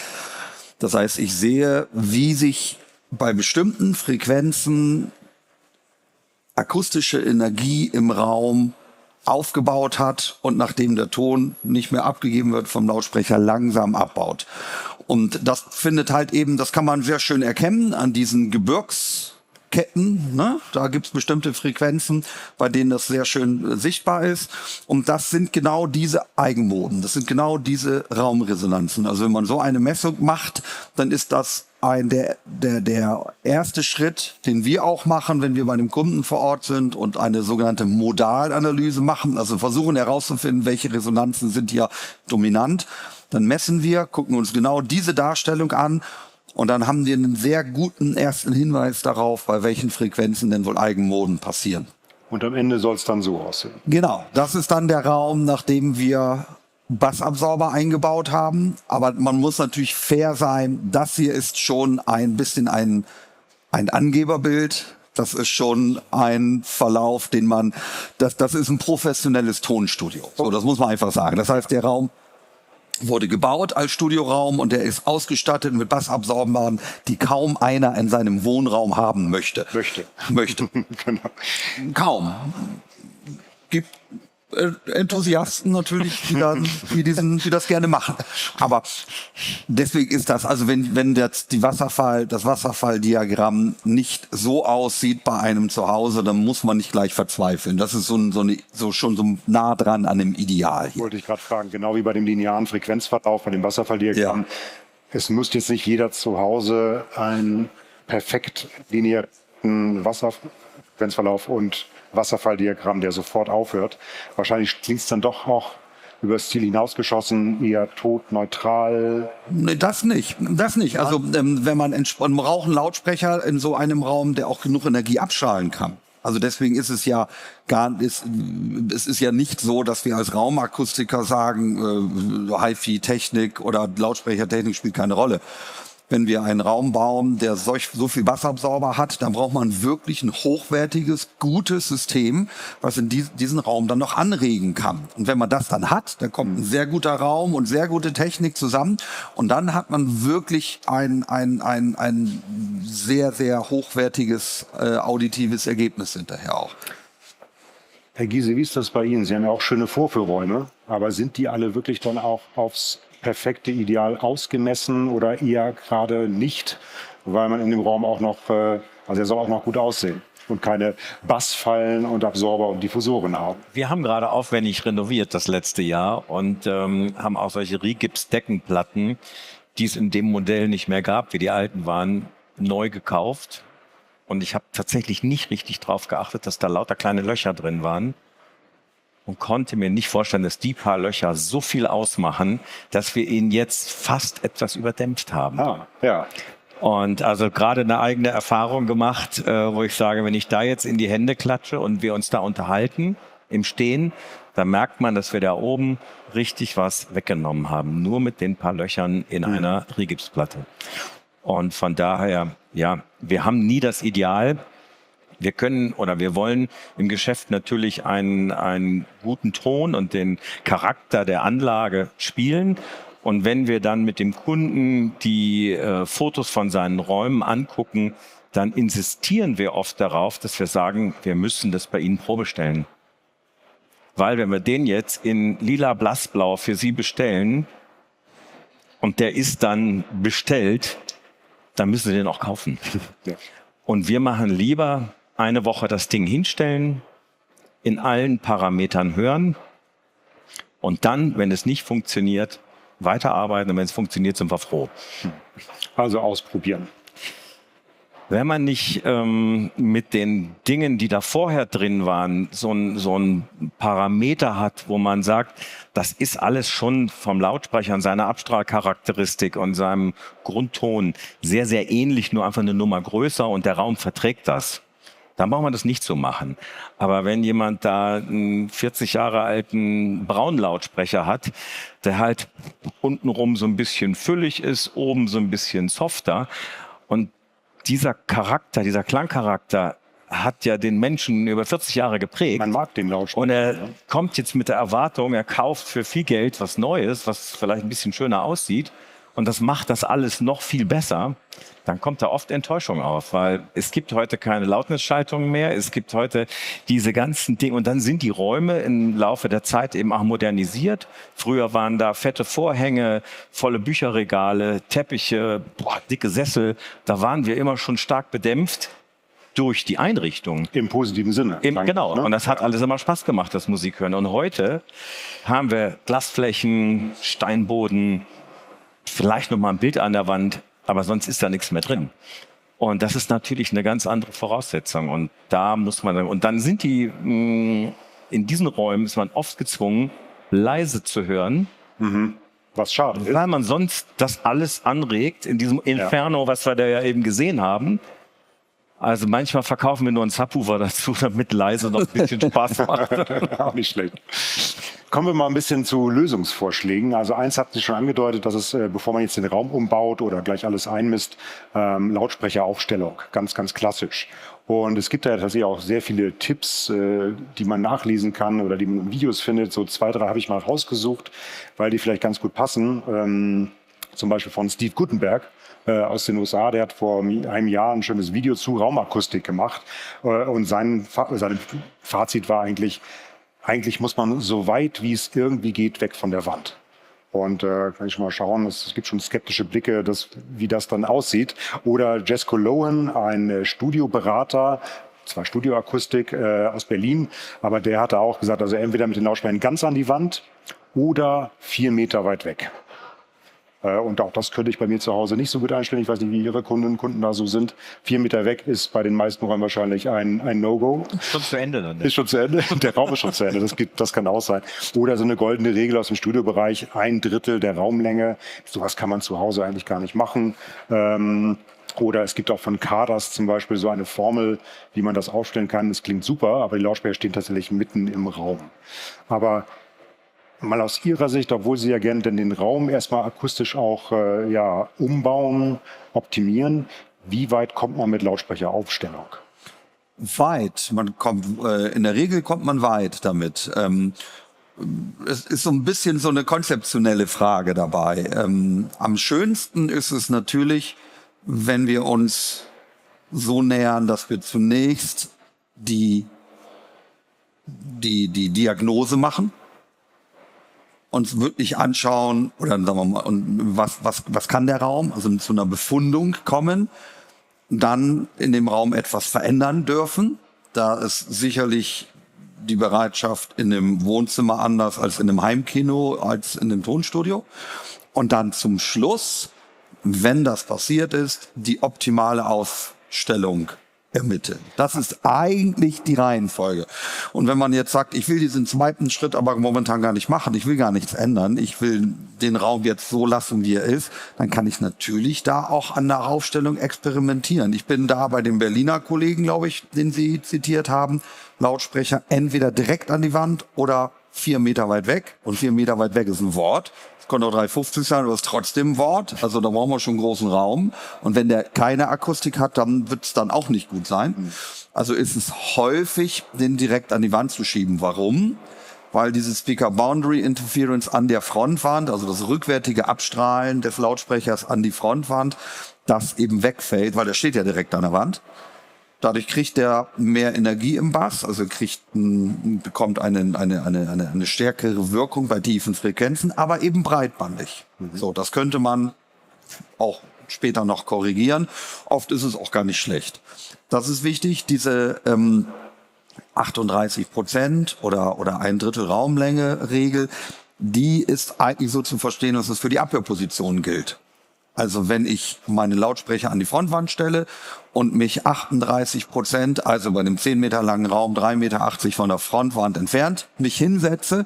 Das heißt, ich sehe, wie sich bei bestimmten Frequenzen akustische Energie im Raum aufgebaut hat und nachdem der Ton nicht mehr abgegeben wird vom Lautsprecher langsam abbaut. Und das findet halt eben, das kann man sehr schön erkennen an diesen Gebirgsketten. Ne? Da gibt's bestimmte Frequenzen, bei denen das sehr schön sichtbar ist. Und das sind genau diese Eigenmoden. Das sind genau diese Raumresonanzen. Also wenn man so eine Messung macht, dann ist das der erste Schritt, den wir auch machen, wenn wir bei einem Kunden vor Ort sind und eine sogenannte Modalanalyse machen, also versuchen herauszufinden, welche Resonanzen sind hier dominant. Dann messen wir, gucken uns genau diese Darstellung an und dann haben wir einen sehr guten ersten Hinweis darauf, bei welchen Frequenzen denn wohl Eigenmoden passieren. Und am Ende soll es dann so aussehen. Genau, das ist dann der Raum, nachdem wir Bassabsorber eingebaut haben. Aber man muss natürlich fair sein. Das hier ist schon ein bisschen ein Angeberbild. Das ist schon ein Verlauf, das ist ein professionelles Tonstudio. So, das muss man einfach sagen. Das heißt, der Raum wurde gebaut als Studioraum und der ist ausgestattet mit Bassabsorbern, die kaum einer in seinem Wohnraum haben möchte. Genau. Kaum. Gibt Enthusiasten natürlich, die das gerne machen. Aber deswegen ist das, also wenn das Wasserfalldiagramm nicht so aussieht bei einem zu Hause, dann muss man nicht gleich verzweifeln. Das ist schon so nah dran an dem Ideal hier. Wollte ich gerade fragen, genau wie bei dem linearen Frequenzverlauf, bei dem Wasserfalldiagramm. Ja. Es muss jetzt nicht jeder zu Hause einen perfekt linearen Wasserfrequenzverlauf und Wasserfalldiagramm, der sofort aufhört. Wahrscheinlich klingt es dann doch auch über das Ziel hinausgeschossen, eher todneutral. Nee, das nicht. Also wenn man braucht einen Lautsprecher in so einem Raum, der auch genug Energie abstrahlen kann. Also deswegen ist es ja es ist ja nicht so, dass wir als Raumakustiker sagen, HiFi-Technik oder Lautsprechertechnik spielt keine Rolle. Wenn wir einen Raum bauen, der so viel Bassabsorber hat, dann braucht man wirklich ein hochwertiges, gutes System, was in diesen Raum dann noch anregen kann. Und wenn man das dann hat, dann kommt ein sehr guter Raum und sehr gute Technik zusammen. Und dann hat man wirklich ein sehr, sehr hochwertiges auditives Ergebnis hinterher auch. Herr Giese, wie ist das bei Ihnen? Sie haben ja auch schöne Vorführräume, aber sind die alle wirklich dann auch aufs perfekte Ideal ausgemessen oder eher gerade nicht, weil man in dem Raum auch noch Also er soll auch noch gut aussehen und keine Bassfallen und Absorber und Diffusoren haben. Wir haben gerade aufwendig renoviert das letzte Jahr und haben auch solche Rigips-Deckenplatten, die es in dem Modell nicht mehr gab, wie die alten waren, neu gekauft. Und ich habe tatsächlich nicht richtig drauf geachtet, dass da lauter kleine Löcher drin waren. Und konnte mir nicht vorstellen, dass die paar Löcher so viel ausmachen, dass wir ihn jetzt fast etwas überdämpft haben. Ah, ja. Und also gerade eine eigene Erfahrung gemacht, wo ich sage, wenn ich da jetzt in die Hände klatsche und wir uns da unterhalten im Stehen, dann merkt man, dass wir da oben richtig was weggenommen haben. Nur mit den paar Löchern in einer Rigipsplatte. Und von daher, ja, wir haben nie das Ideal. Wir können oder wir wollen im Geschäft natürlich einen guten Ton und den Charakter der Anlage spielen. Und wenn wir dann mit dem Kunden die Fotos von seinen Räumen angucken, dann insistieren wir oft darauf, dass wir sagen, wir müssen das bei Ihnen probestellen. Weil wenn wir den jetzt in lila blassblau für Sie bestellen und der ist dann bestellt, dann müssen Sie den auch kaufen. Ja. Und wir machen lieber eine Woche das Ding hinstellen, in allen Parametern hören und dann, wenn es nicht funktioniert, weiterarbeiten. Und wenn es funktioniert, sind wir froh. Also ausprobieren. Wenn man nicht mit den Dingen, die da vorher drin waren, so ein Parameter hat, wo man sagt, das ist alles schon vom Lautsprecher und seiner Abstrahlcharakteristik und seinem Grundton sehr, sehr ähnlich, nur einfach eine Nummer größer und der Raum verträgt das. Dann braucht man das nicht so machen. Aber wenn jemand da einen 40 Jahre alten Braunlautsprecher hat, der halt untenrum so ein bisschen füllig ist, oben so ein bisschen softer und dieser Charakter, dieser Klangcharakter hat ja den Menschen über 40 Jahre geprägt. Man mag den Lautsprecher. Und er kommt jetzt mit der Erwartung, er kauft für viel Geld was Neues, was vielleicht ein bisschen schöner aussieht. Und das macht das alles noch viel besser. Dann kommt da oft Enttäuschung auf, weil es gibt heute keine Lautnisschaltungen mehr. Es gibt heute diese ganzen Dinge. Und dann sind die Räume im Laufe der Zeit eben auch modernisiert. Früher waren da fette Vorhänge, volle Bücherregale, Teppiche, dicke Sessel. Da waren wir immer schon stark bedämpft durch die Einrichtung. Im positiven Sinne. Genau. Ne? Und das hat alles immer Spaß gemacht, das Musik hören. Und heute haben wir Glasflächen, Steinboden, vielleicht noch mal ein Bild an der Wand, aber sonst ist da nichts mehr drin. Und das ist natürlich eine ganz andere Voraussetzung. Und da muss man, und dann sind die, in diesen Räumen ist man oft gezwungen, leise zu hören. Was schade ist. Weil man sonst das alles anregt in diesem Inferno, was wir da ja eben gesehen haben. Also manchmal verkaufen wir nur einen Subwoofer dazu, damit leise noch ein bisschen Spaß macht. Auch nicht schlecht. Kommen wir mal ein bisschen zu Lösungsvorschlägen. Also eins hat sich schon angedeutet, dass es, bevor man jetzt den Raum umbaut oder gleich alles einmisst, Lautsprecheraufstellung, ganz, ganz klassisch. Und es gibt da tatsächlich auch sehr viele Tipps, die man nachlesen kann oder die man in Videos findet. So 2, 3 habe ich mal rausgesucht, weil die vielleicht ganz gut passen. Zum Beispiel von Steve Guttenberg aus den USA, der hat vor einem Jahr ein schönes Video zu Raumakustik gemacht. Und sein Fazit war eigentlich muss man so weit wie es irgendwie geht weg von der Wand. Und kann ich schon mal schauen, es gibt schon skeptische Blicke, wie das dann aussieht. Oder Jesko Lohan, ein Studioberater, zwar Studioakustik aus Berlin, aber der hatte auch gesagt, also entweder mit den Lautsprechern ganz an die Wand oder 4 Meter weit weg. Und auch das könnte ich bei mir zu Hause nicht so gut einstellen. Ich weiß nicht, wie Ihre Kundinnen und Kunden da so sind. 4 Meter weg ist bei den meisten Räumen wahrscheinlich ein No-Go. Schon zu Ende dann. Ist schon zu Ende. Der Raum ist schon zu Ende. Das kann auch sein. Oder so eine goldene Regel aus dem Studiobereich, 1/3 der Raumlänge. Sowas kann man zu Hause eigentlich gar nicht machen. Oder es gibt auch von Kadas zum Beispiel so eine Formel, wie man das aufstellen kann. Das klingt super, aber die Lautsprecher stehen tatsächlich mitten im Raum. Aber mal aus Ihrer Sicht, obwohl Sie ja gerne den Raum erstmal akustisch auch umbauen, optimieren, wie weit kommt man mit Lautsprecheraufstellung? Weit. In der Regel kommt man weit damit. Es ist so ein bisschen so eine konzeptionelle Frage dabei. Am schönsten ist es natürlich, wenn wir uns so nähern, dass wir zunächst die Diagnose machen, uns wirklich anschauen oder sagen wir mal, und was kann der Raum, also zu einer Befundung kommen. dann in dem Raum etwas verändern dürfen. Da ist sicherlich die Bereitschaft in einem Wohnzimmer anders als in einem Heimkino, als in einem Tonstudio. Und dann zum Schluss, wenn das passiert ist, die optimale Ausstellung ermitteln. Das ist eigentlich die Reihenfolge. Und wenn man jetzt sagt, ich will diesen zweiten Schritt aber momentan gar nicht machen, ich will gar nichts ändern, ich will den Raum jetzt so lassen, wie er ist, dann kann ich natürlich da auch an der Aufstellung experimentieren. Ich bin da bei dem Berliner Kollegen, glaube ich, den Sie zitiert haben, Lautsprecher entweder direkt an die Wand oder 4 Meter weit weg. Und 4 Meter weit weg ist ein Wort. Kann auch 3,50 sein, aber ist trotzdem ein Wort. Also da brauchen wir schon einen großen Raum. Und wenn der keine Akustik hat, dann wird es dann auch nicht gut sein. Also ist es häufig, den direkt an die Wand zu schieben. Warum? Weil diese Speaker Boundary Interference an der Frontwand, also das rückwärtige Abstrahlen des Lautsprechers an die Frontwand, das eben wegfällt, weil der steht ja direkt an der Wand. Dadurch kriegt er mehr Energie im Bass, also bekommt eine stärkere Wirkung bei tiefen Frequenzen, aber eben breitbandig. So, das könnte man auch später noch korrigieren. Oft ist es auch gar nicht schlecht. Das ist wichtig, diese 38% oder ein Drittel Raumlänge-Regel, die ist eigentlich so zu verstehen, dass es für die Abhörpositionen gilt. Also wenn ich meine Lautsprecher an die Frontwand stelle und mich 38%, also bei einem 10 Meter langen Raum 3,80 Meter von der Frontwand entfernt, mich hinsetze,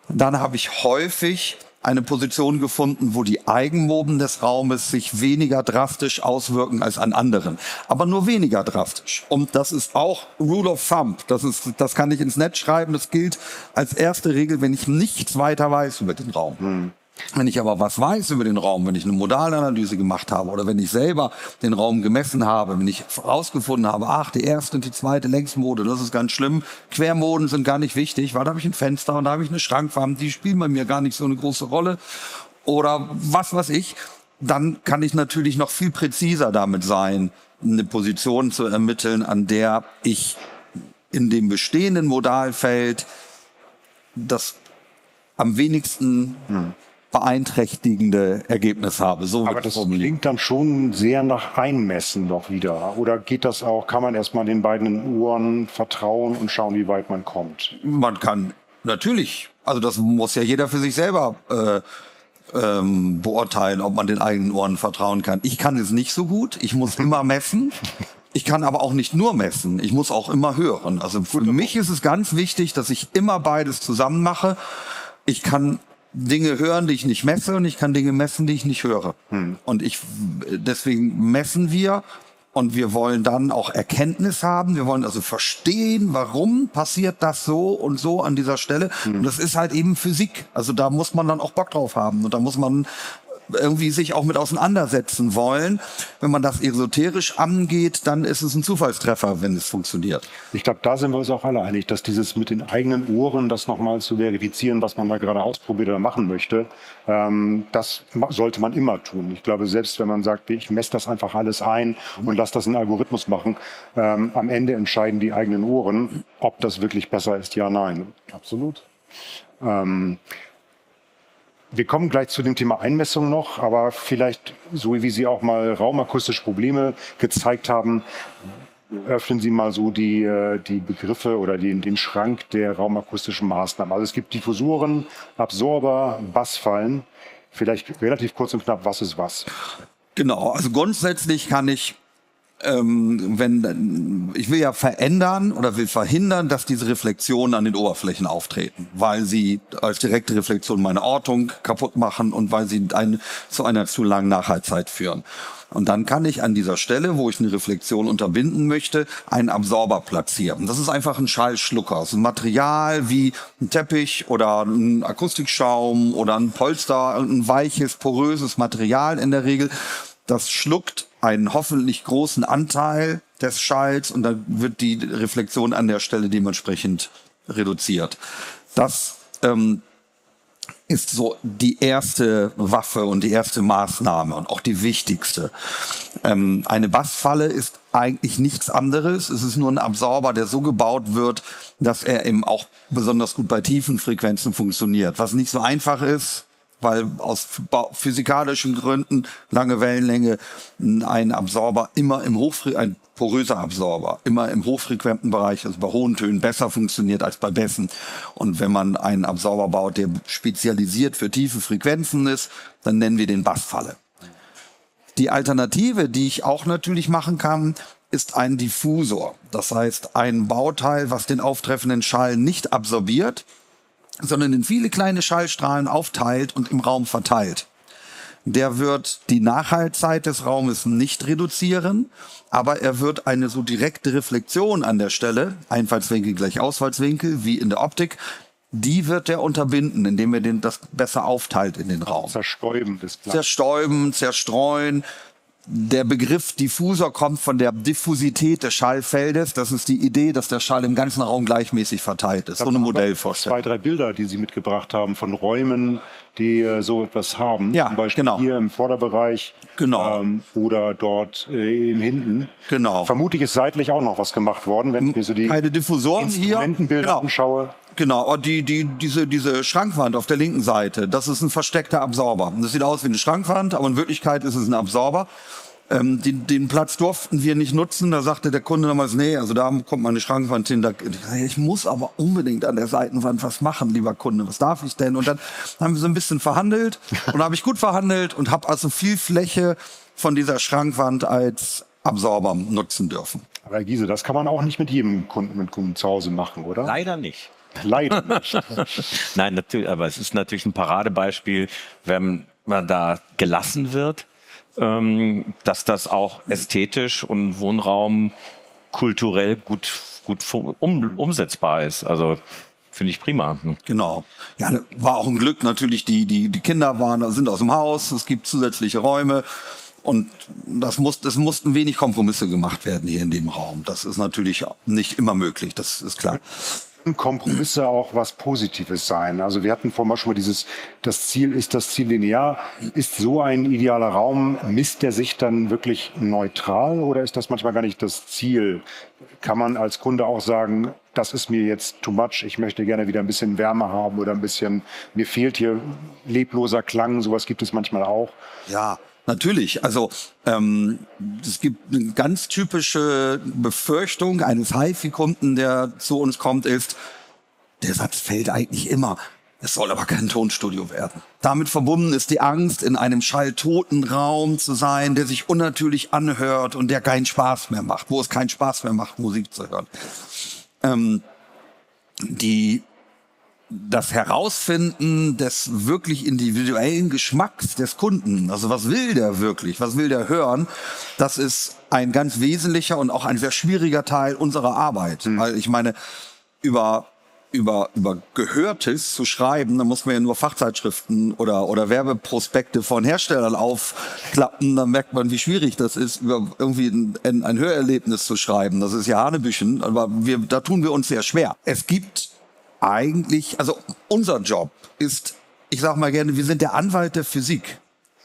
dann habe ich häufig eine Position gefunden, wo die Eigenmoben des Raumes sich weniger drastisch auswirken als an anderen. Aber nur weniger drastisch. Und das ist auch Rule of Thumb. Das kann ich ins Netz schreiben. Das gilt als erste Regel, wenn ich nichts weiter weiß über den Raum. Wenn ich aber was weiß über den Raum, wenn ich eine Modalanalyse gemacht habe oder wenn ich selber den Raum gemessen habe, wenn ich herausgefunden habe, die erste und die zweite Längsmode, das ist ganz schlimm, Quermoden sind gar nicht wichtig, weil da habe ich ein Fenster und da habe ich eine Schrankwand, die spielen bei mir gar nicht so eine große Rolle oder was weiß ich, dann kann ich natürlich noch viel präziser damit sein, eine Position zu ermitteln, an der ich in dem bestehenden Modalfeld das am wenigsten beeinträchtigende Ergebnis habe. So Aber das klingt dann schon sehr nach Einmessen doch wieder. Oder geht das auch, kann man erstmal den beiden Uhren vertrauen und schauen, wie weit man kommt? Man kann natürlich, also das muss ja jeder für sich selber beurteilen, ob man den eigenen Ohren vertrauen kann. Ich kann es nicht so gut, ich muss immer messen. Ich kann aber auch nicht nur messen, ich muss auch immer hören. Also für mich ist es ganz wichtig, dass ich immer beides zusammen mache. Ich kann Dinge hören, die ich nicht messe, und ich kann Dinge messen, die ich nicht höre. Und deswegen messen wir, und wir wollen dann auch Erkenntnis haben. Wir wollen also verstehen, warum passiert das so und so an dieser Stelle. Und das ist halt eben Physik. Also da muss man dann auch Bock drauf haben, und da muss man irgendwie sich auch mit auseinandersetzen wollen. Wenn man das esoterisch angeht, dann ist es ein Zufallstreffer, wenn es funktioniert. Ich glaube, da sind wir uns auch alle einig, dass dieses mit den eigenen Ohren, das nochmal zu verifizieren, was man da gerade ausprobiert oder machen möchte, das sollte man immer tun. Ich glaube, selbst wenn man sagt, ich messe das einfach alles ein und lasse das einen Algorithmus machen, am Ende entscheiden die eigenen Ohren, ob das wirklich besser ist, ja, nein. Absolut. Wir kommen gleich zu dem Thema Einmessung noch, aber vielleicht, so wie Sie auch mal raumakustische Probleme gezeigt haben, öffnen Sie mal so die Begriffe oder den Schrank der raumakustischen Maßnahmen. Also es gibt Diffusoren, Absorber, Bassfallen. Vielleicht relativ kurz und knapp, was ist was? Genau, also grundsätzlich kann ich, ich will ja verändern oder will verhindern, dass diese Reflexionen an den Oberflächen auftreten, weil sie als direkte Reflexion meine Ortung kaputt machen und weil sie zu einer zu langen Nachhaltzeit führen. Und dann kann ich an dieser Stelle, wo ich eine Reflexion unterbinden möchte, einen Absorber platzieren. Das ist einfach ein Schallschlucker. Das ist ein Material wie ein Teppich oder ein Akustikschaum oder ein Polster, ein weiches, poröses Material in der Regel. Das schluckt einen hoffentlich großen Anteil des Schalls, und dann wird die Reflexion an der Stelle dementsprechend reduziert. Das ist so die erste Waffe und die erste Maßnahme und auch die wichtigste. Eine Bassfalle ist eigentlich nichts anderes. Es ist nur ein Absorber, der so gebaut wird, dass er eben auch besonders gut bei tiefen Frequenzen funktioniert. Was nicht so einfach ist, weil aus physikalischen Gründen lange Wellenlänge ein Absorber immer ein poröser Absorber immer im hochfrequenten Bereich, also bei hohen Tönen besser funktioniert als bei Bässen. Und wenn man einen Absorber baut, der spezialisiert für tiefe Frequenzen ist, dann nennen wir den Bassfalle. Die Alternative, die ich auch natürlich machen kann, ist ein Diffusor. Das heißt, ein Bauteil, was den auftreffenden Schall nicht absorbiert, sondern in viele kleine Schallstrahlen aufteilt und im Raum verteilt. Der wird die Nachhaltzeit des Raumes nicht reduzieren, aber er wird eine so direkte Reflexion an der Stelle, Einfallswinkel gleich Ausfallswinkel, wie in der Optik, die wird er unterbinden, indem er das besser aufteilt in den Raum. Zerstäuben des Klangs. Zerstäuben, zerstreuen. Der Begriff Diffusor kommt von der Diffusität des Schallfeldes. Das ist die Idee, dass der Schall im ganzen Raum gleichmäßig verteilt ist. So eine Modellvorstellung. 2, 3 Bilder, die Sie mitgebracht haben von Räumen, die so etwas haben. Ja, zum Beispiel genau. hier im Vorderbereich oder dort im Hinten. Genau. Vermutlich ist seitlich auch noch was gemacht worden, wenn ich mir so die Keine Diffusoren hier. Instrumentenbilder anschaue. Genau, und diese Schrankwand auf der linken Seite, das ist ein versteckter Absorber. Das sieht aus wie eine Schrankwand, aber in Wirklichkeit ist es ein Absorber. Den Platz durften wir nicht nutzen. Da sagte der Kunde damals, nee, also da kommt meine Schrankwand hin. Ich muss aber unbedingt an der Seitenwand was machen, lieber Kunde. Was darf ich denn? Und dann haben wir so ein bisschen verhandelt. Und da habe ich gut verhandelt und habe also viel Fläche von dieser Schrankwand als Absorber nutzen dürfen. Aber Herr Giese, das kann man auch nicht mit jedem Kunden zu Hause machen, oder? Leider nicht. Leider nicht. Nein, natürlich, aber es ist natürlich ein Paradebeispiel, wenn man da gelassen wird, dass das auch ästhetisch und Wohnraum kulturell gut umsetzbar ist. Also finde ich prima. Genau. Ja, war auch ein Glück natürlich. Die Kinder sind aus dem Haus. Es gibt zusätzliche Räume. Und es mussten wenig Kompromisse gemacht werden hier in dem Raum. Das ist natürlich nicht immer möglich. Das ist klar. Kompromisse auch was Positives sein. Also wir hatten vorhin schon mal das Ziel linear. Ist so ein idealer Raum, misst der sich dann wirklich neutral oder ist das manchmal gar nicht das Ziel? Kann man als Kunde auch sagen, das ist mir jetzt too much, ich möchte gerne wieder ein bisschen Wärme haben oder mir fehlt hier lebloser Klang, sowas gibt es manchmal auch. Ja, natürlich. Also es gibt eine ganz typische Befürchtung eines HiFi-Kunden, der zu uns kommt, ist, der Satz fällt eigentlich immer. Es soll aber kein Tonstudio werden. Damit verbunden ist die Angst, in einem schalltoten Raum zu sein, der sich unnatürlich anhört und der keinen Spaß mehr macht, wo es keinen Spaß mehr macht, Musik zu hören. Das Herausfinden des wirklich individuellen Geschmacks des Kunden, also was will der wirklich, was will der hören, das ist ein ganz wesentlicher und auch ein sehr schwieriger Teil unserer Arbeit. Weil ich meine, über Gehörtes zu schreiben, da muss man ja nur Fachzeitschriften oder Werbeprospekte von Herstellern aufklappen, dann merkt man, wie schwierig das ist, über irgendwie ein Hörerlebnis zu schreiben. Das ist ja Hanebüchen, aber da tun wir uns sehr schwer. Es gibt eigentlich, also unser Job ist, ich sage mal gerne, wir sind der Anwalt der Physik.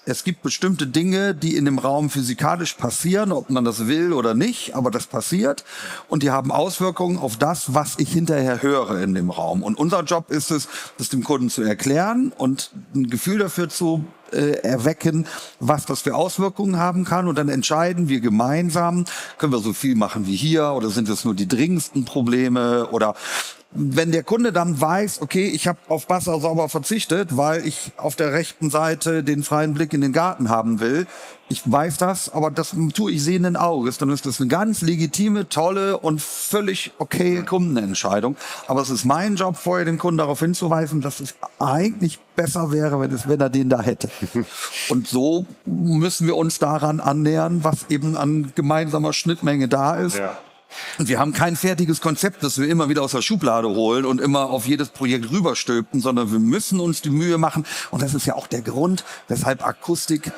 Es gibt bestimmte Dinge, die in dem Raum physikalisch passieren, ob man das will oder nicht, aber das passiert und die haben Auswirkungen auf das, was ich hinterher höre in dem Raum. Und unser Job ist es, das dem Kunden zu erklären und ein Gefühl dafür zu erwecken, was das für Auswirkungen haben kann. Und dann entscheiden wir gemeinsam, können wir so viel machen wie hier oder sind es nur die dringendsten Probleme oder wenn der Kunde dann weiß, okay, ich habe auf Bassabsorber verzichtet, weil ich auf der rechten Seite den freien Blick in den Garten haben will. Ich weiß das, aber das tue ich sehenden Auges. Dann ist das eine ganz legitime, tolle und völlig okay Kundenentscheidung. Aber es ist mein Job, vorher den Kunden darauf hinzuweisen, dass es eigentlich besser wäre, wenn er den da hätte. Und so müssen wir uns daran annähern, was eben an gemeinsamer Schnittmenge da ist. Ja. Und wir haben kein fertiges Konzept, das wir immer wieder aus der Schublade holen und immer auf jedes Projekt rüberstülpen, sondern wir müssen uns die Mühe machen. Und das ist ja auch der Grund, weshalb Akustik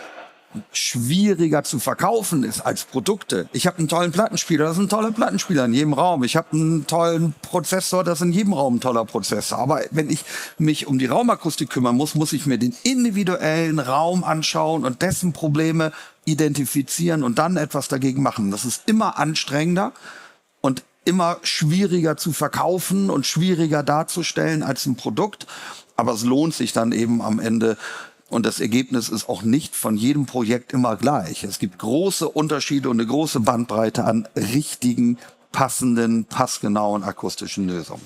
schwieriger zu verkaufen ist als Produkte. Ich habe einen tollen Plattenspieler, das ist ein toller Plattenspieler in jedem Raum. Ich habe einen tollen Prozessor, das ist in jedem Raum ein toller Prozessor. Aber wenn ich mich um die Raumakustik kümmern muss ich mir den individuellen Raum anschauen und dessen Probleme identifizieren und dann etwas dagegen machen. Das ist immer anstrengender und immer schwieriger zu verkaufen und schwieriger darzustellen als ein Produkt. Aber es lohnt sich dann eben am Ende. Und das Ergebnis ist auch nicht von jedem Projekt immer gleich. Es gibt große Unterschiede und eine große Bandbreite an richtigen, passenden, passgenauen akustischen Lösungen.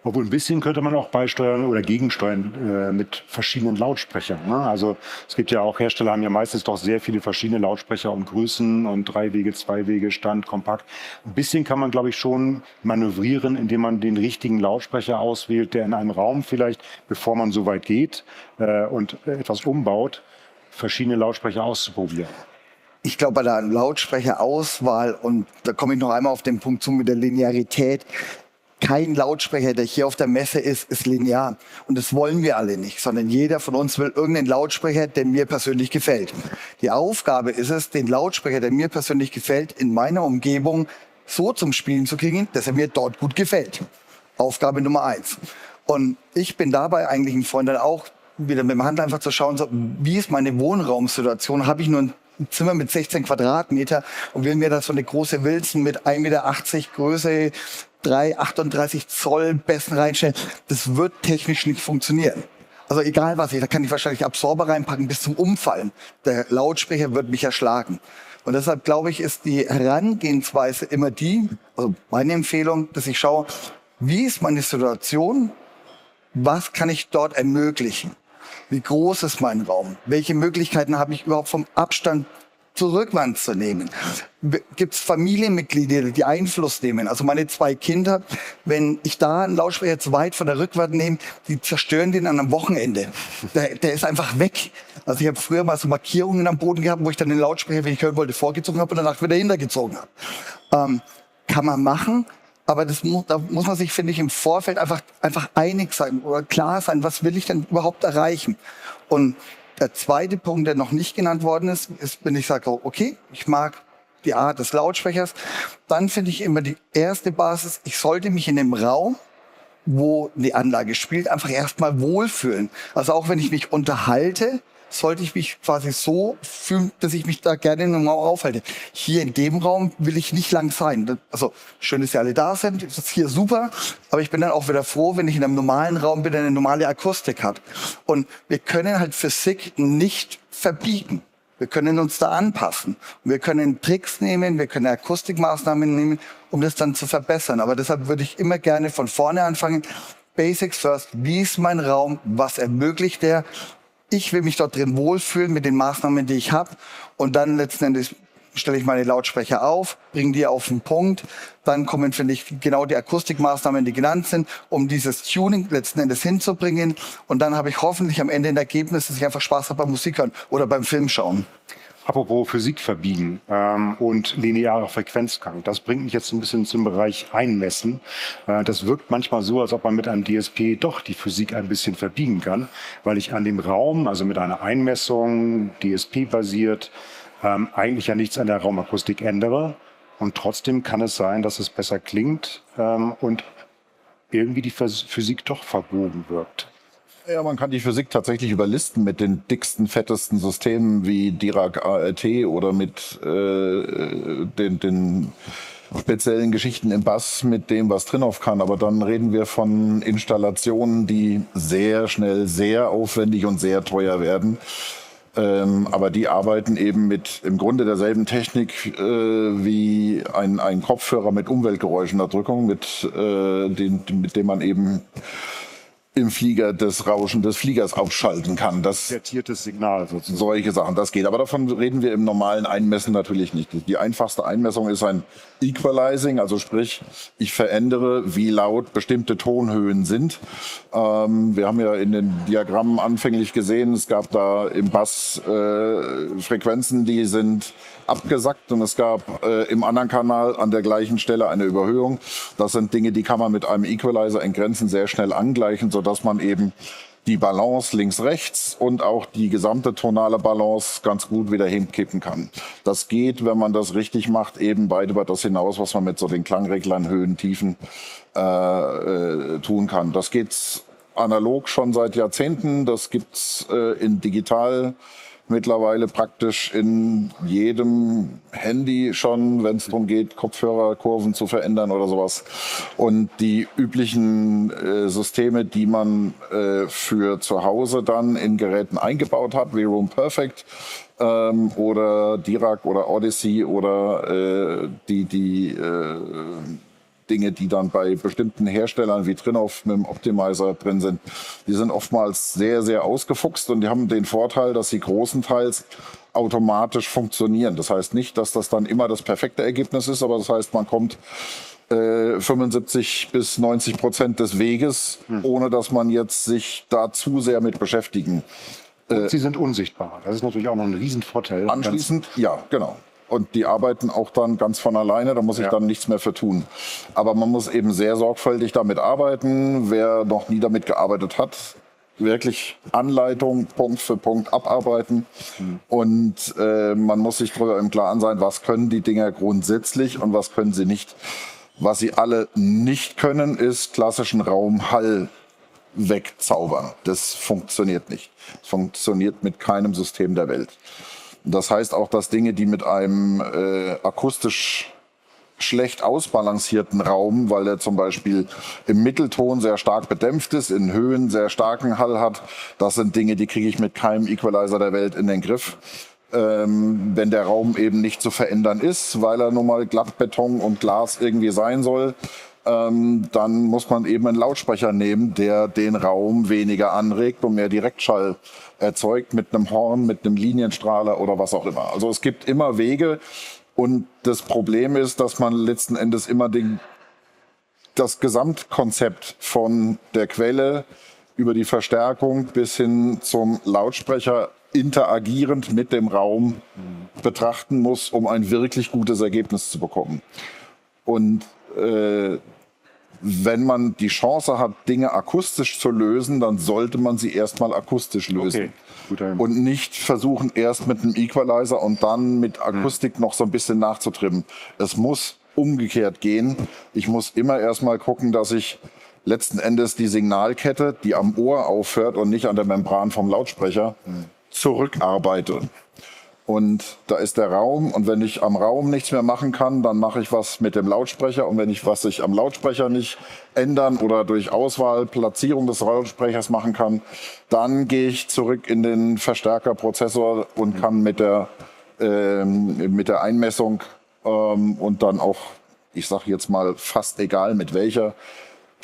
Obwohl ein bisschen könnte man auch beisteuern oder gegensteuern mit verschiedenen Lautsprechern. Ne? Also es gibt ja auch Hersteller, haben ja meistens doch sehr viele verschiedene Lautsprecher und Größen und 3-Wege, 2-Wege, Stand, kompakt. Ein bisschen kann man, glaube ich, schon manövrieren, indem man den richtigen Lautsprecher auswählt, der in einem Raum vielleicht, bevor man so weit geht und etwas umbaut, verschiedene Lautsprecher auszuprobieren. Ich glaube, bei der Lautsprecherauswahl, und da komme ich noch einmal auf den Punkt zu mit der Linearität, kein Lautsprecher, der hier auf der Messe ist linear. Und das wollen wir alle nicht, sondern jeder von uns will irgendeinen Lautsprecher, der mir persönlich gefällt. Die Aufgabe ist es, den Lautsprecher, der mir persönlich gefällt, in meiner Umgebung so zum Spielen zu kriegen, dass er mir dort gut gefällt. Aufgabe Nummer 1. Und ich bin dabei eigentlich ein Freund, dann auch wieder mit dem Hand einfach zu schauen, so, wie ist meine Wohnraumsituation? Habe ich nur ein Zimmer mit 16 Quadratmeter und will mir da so eine große Wilson mit 1,80 Meter Größe, 3,38 Zoll Besten reinstellen? Das wird technisch nicht funktionieren. Also egal was da kann ich wahrscheinlich Absorber reinpacken bis zum Umfallen. Der Lautsprecher wird mich erschlagen. Und deshalb glaube ich, ist die Herangehensweise immer die, also meine Empfehlung, dass ich schaue, wie ist meine Situation? Was kann ich dort ermöglichen? Wie groß ist mein Raum? Welche Möglichkeiten habe ich überhaupt vom Abstand zur Rückwand zu nehmen? Gibt es Familienmitglieder, die Einfluss nehmen? Also meine 2 Kinder, wenn ich da einen Lautsprecher zu weit von der Rückwand nehme, die zerstören den an einem Wochenende. Der ist einfach weg. Also ich habe früher mal so Markierungen am Boden gehabt, wo ich dann den Lautsprecher, wenn ich hören wollte, vorgezogen habe und danach wieder hintergezogen habe. Kann man machen. Aber da muss man sich, finde ich, im Vorfeld einfach einig sein oder klar sein, was will ich denn überhaupt erreichen? Und der zweite Punkt, der noch nicht genannt worden ist, wenn ich sage, okay, ich mag die Art des Lautsprechers, dann finde ich immer die erste Basis, ich sollte mich in dem Raum, wo die Anlage spielt, einfach erstmal wohlfühlen. Also auch wenn ich mich unterhalte, sollte ich mich quasi so fühlen, dass ich mich da gerne in einem Raum aufhalte. Hier in dem Raum will ich nicht lang sein. Also schön, dass Sie alle da sind, das ist hier super, aber ich bin dann auch wieder froh, wenn ich in einem normalen Raum bin, der eine normale Akustik hat. Und wir können halt Physik nicht verbieten. Wir können uns da anpassen. Und wir können Tricks nehmen, wir können Akustikmaßnahmen nehmen, um das dann zu verbessern. Aber deshalb würde ich immer gerne von vorne anfangen. Basics first. Wie ist mein Raum? Was ermöglicht der? Ich will mich dort drin wohlfühlen mit den Maßnahmen, die ich habe. Und dann letzten Endes stelle ich meine Lautsprecher auf, bringe die auf den Punkt. Dann kommen, finde ich, genau die Akustikmaßnahmen, die genannt sind, um dieses Tuning letzten Endes hinzubringen. Und dann habe ich hoffentlich am Ende ein Ergebnis, dass ich einfach Spaß habe beim Musik hören oder beim Film schauen. Apropos Physik verbiegen und linearer Frequenzgang, das bringt mich jetzt ein bisschen zum Bereich Einmessen. Das wirkt manchmal so, als ob man mit einem DSP doch die Physik ein bisschen verbiegen kann, weil ich an dem Raum, also mit einer Einmessung, DSP-basiert, eigentlich ja nichts an der Raumakustik ändere. Und trotzdem kann es sein, dass es besser klingt und irgendwie die Physik doch verbogen wirkt. Ja, man kann die Physik tatsächlich überlisten mit den dicksten, fettesten Systemen wie Dirac ART oder mit den speziellen Geschichten im Bass mit dem, was Trinov kann. Aber dann reden wir von Installationen, die sehr schnell, sehr aufwendig und sehr teuer werden. Aber die arbeiten eben mit im Grunde derselben Technik wie ein Kopfhörer mit Umweltgeräuschenunterdrückung, mit dem man eben im Flieger das Rauschen des Fliegers ausschalten kann. Das Invertiertes Signal sozusagen. solche Sachen, das geht. Aber davon reden wir im normalen Einmessen natürlich nicht. Die einfachste Einmessung ist ein Equalizing, also sprich, ich verändere, wie laut bestimmte Tonhöhen sind. Wir haben ja in den Diagrammen anfänglich gesehen, es gab da im Bass Frequenzen, die sind abgesackt und es gab im anderen Kanal an der gleichen Stelle eine Überhöhung. Das sind Dinge, die kann man mit einem Equalizer in Grenzen sehr schnell angleichen, sodass man eben die Balance links-rechts und auch die gesamte tonale Balance ganz gut wieder hinkippen kann. Das geht, wenn man das richtig macht, eben weit über das hinaus, was man mit so den Klangreglern, Höhen, Tiefen tun kann. Das geht analog schon seit Jahrzehnten, das gibt's in digital mittlerweile praktisch in jedem Handy schon, wenn es darum geht, Kopfhörerkurven zu verändern oder sowas. Und die üblichen Systeme, die man für zu Hause dann in Geräten eingebaut hat, wie Room Perfect oder Dirac oder Odyssey oder die Dinge, die dann bei bestimmten Herstellern wie Trinnov mit dem Optimizer drin sind, die sind oftmals sehr, sehr ausgefuchst und die haben den Vorteil, dass sie großenteils automatisch funktionieren. Das heißt nicht, dass das dann immer das perfekte Ergebnis ist, aber das heißt, man kommt 75-90% des Weges, ohne dass man jetzt sich da zu sehr mit beschäftigen. Und sie sind unsichtbar. Das ist natürlich auch noch ein Riesenvorteil. Anschließend, ja, genau. Und die arbeiten auch dann ganz von alleine, da muss ich dann nichts mehr für tun. Aber man muss eben sehr sorgfältig damit arbeiten. Wer noch nie damit gearbeitet hat, wirklich Anleitung Punkt für Punkt abarbeiten. Und man muss sich darüber im Klaren sein, was können die Dinger grundsätzlich und was können sie nicht. Was sie alle nicht können, ist klassischen Raumhall wegzaubern. Das funktioniert nicht. Das funktioniert mit keinem System der Welt. Das heißt auch, dass Dinge, die mit einem akustisch schlecht ausbalancierten Raum, weil er zum Beispiel im Mittelton sehr stark bedämpft ist, in Höhen sehr starken Hall hat, das sind Dinge, die kriege ich mit keinem Equalizer der Welt in den Griff. Wenn der Raum eben nicht zu verändern ist, weil er nun mal Glattbeton und Glas irgendwie sein soll, dann muss man eben einen Lautsprecher nehmen, der den Raum weniger anregt und mehr Direktschall erzeugt mit einem Horn, mit einem Linienstrahler oder was auch immer. Also es gibt immer Wege und das Problem ist, dass man letzten Endes immer das Gesamtkonzept von der Quelle über die Verstärkung bis hin zum Lautsprecher interagierend mit dem Raum betrachten muss, um ein wirklich gutes Ergebnis zu bekommen. Und wenn man die Chance hat, Dinge akustisch zu lösen, dann sollte man sie erstmal akustisch lösen. Okay. Und nicht versuchen, erst mit einem Equalizer und dann mit Akustik noch so ein bisschen nachzutrimmen. Es muss umgekehrt gehen. Ich muss immer erstmal gucken, dass ich letzten Endes die Signalkette, die am Ohr aufhört und nicht an der Membran vom Lautsprecher, zurückarbeite. Und da ist der Raum und wenn ich am Raum nichts mehr machen kann, dann mache ich was mit dem Lautsprecher und wenn ich was sich am Lautsprecher nicht ändern oder durch Auswahl, Platzierung des Lautsprechers machen kann, dann gehe ich zurück in den Verstärkerprozessor und kann mit der Einmessung und dann auch, ich sage jetzt mal fast egal mit welcher,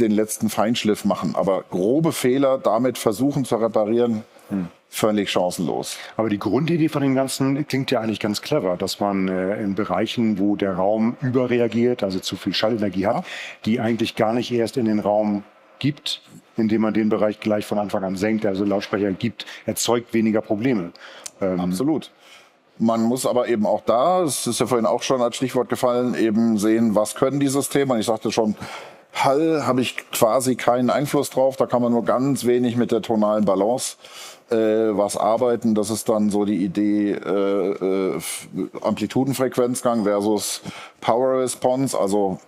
den letzten Feinschliff machen. Aber grobe Fehler damit versuchen zu reparieren, völlig chancenlos. Aber die Grundidee von dem Ganzen klingt ja eigentlich ganz clever, dass man in Bereichen, wo der Raum überreagiert, also zu viel Schallenergie hat, die eigentlich gar nicht erst in den Raum gibt, indem man den Bereich gleich von Anfang an senkt, also Lautsprecher gibt, erzeugt weniger Probleme. Absolut. Man muss aber eben auch da, es ist ja vorhin auch schon als Stichwort gefallen, eben sehen, was können die Systeme. Und ich sagte schon, Hall habe ich quasi keinen Einfluss drauf, da kann man nur ganz wenig mit der tonalen Balance was arbeiten. Das ist dann so die Idee Amplitudenfrequenzgang versus Power Response, also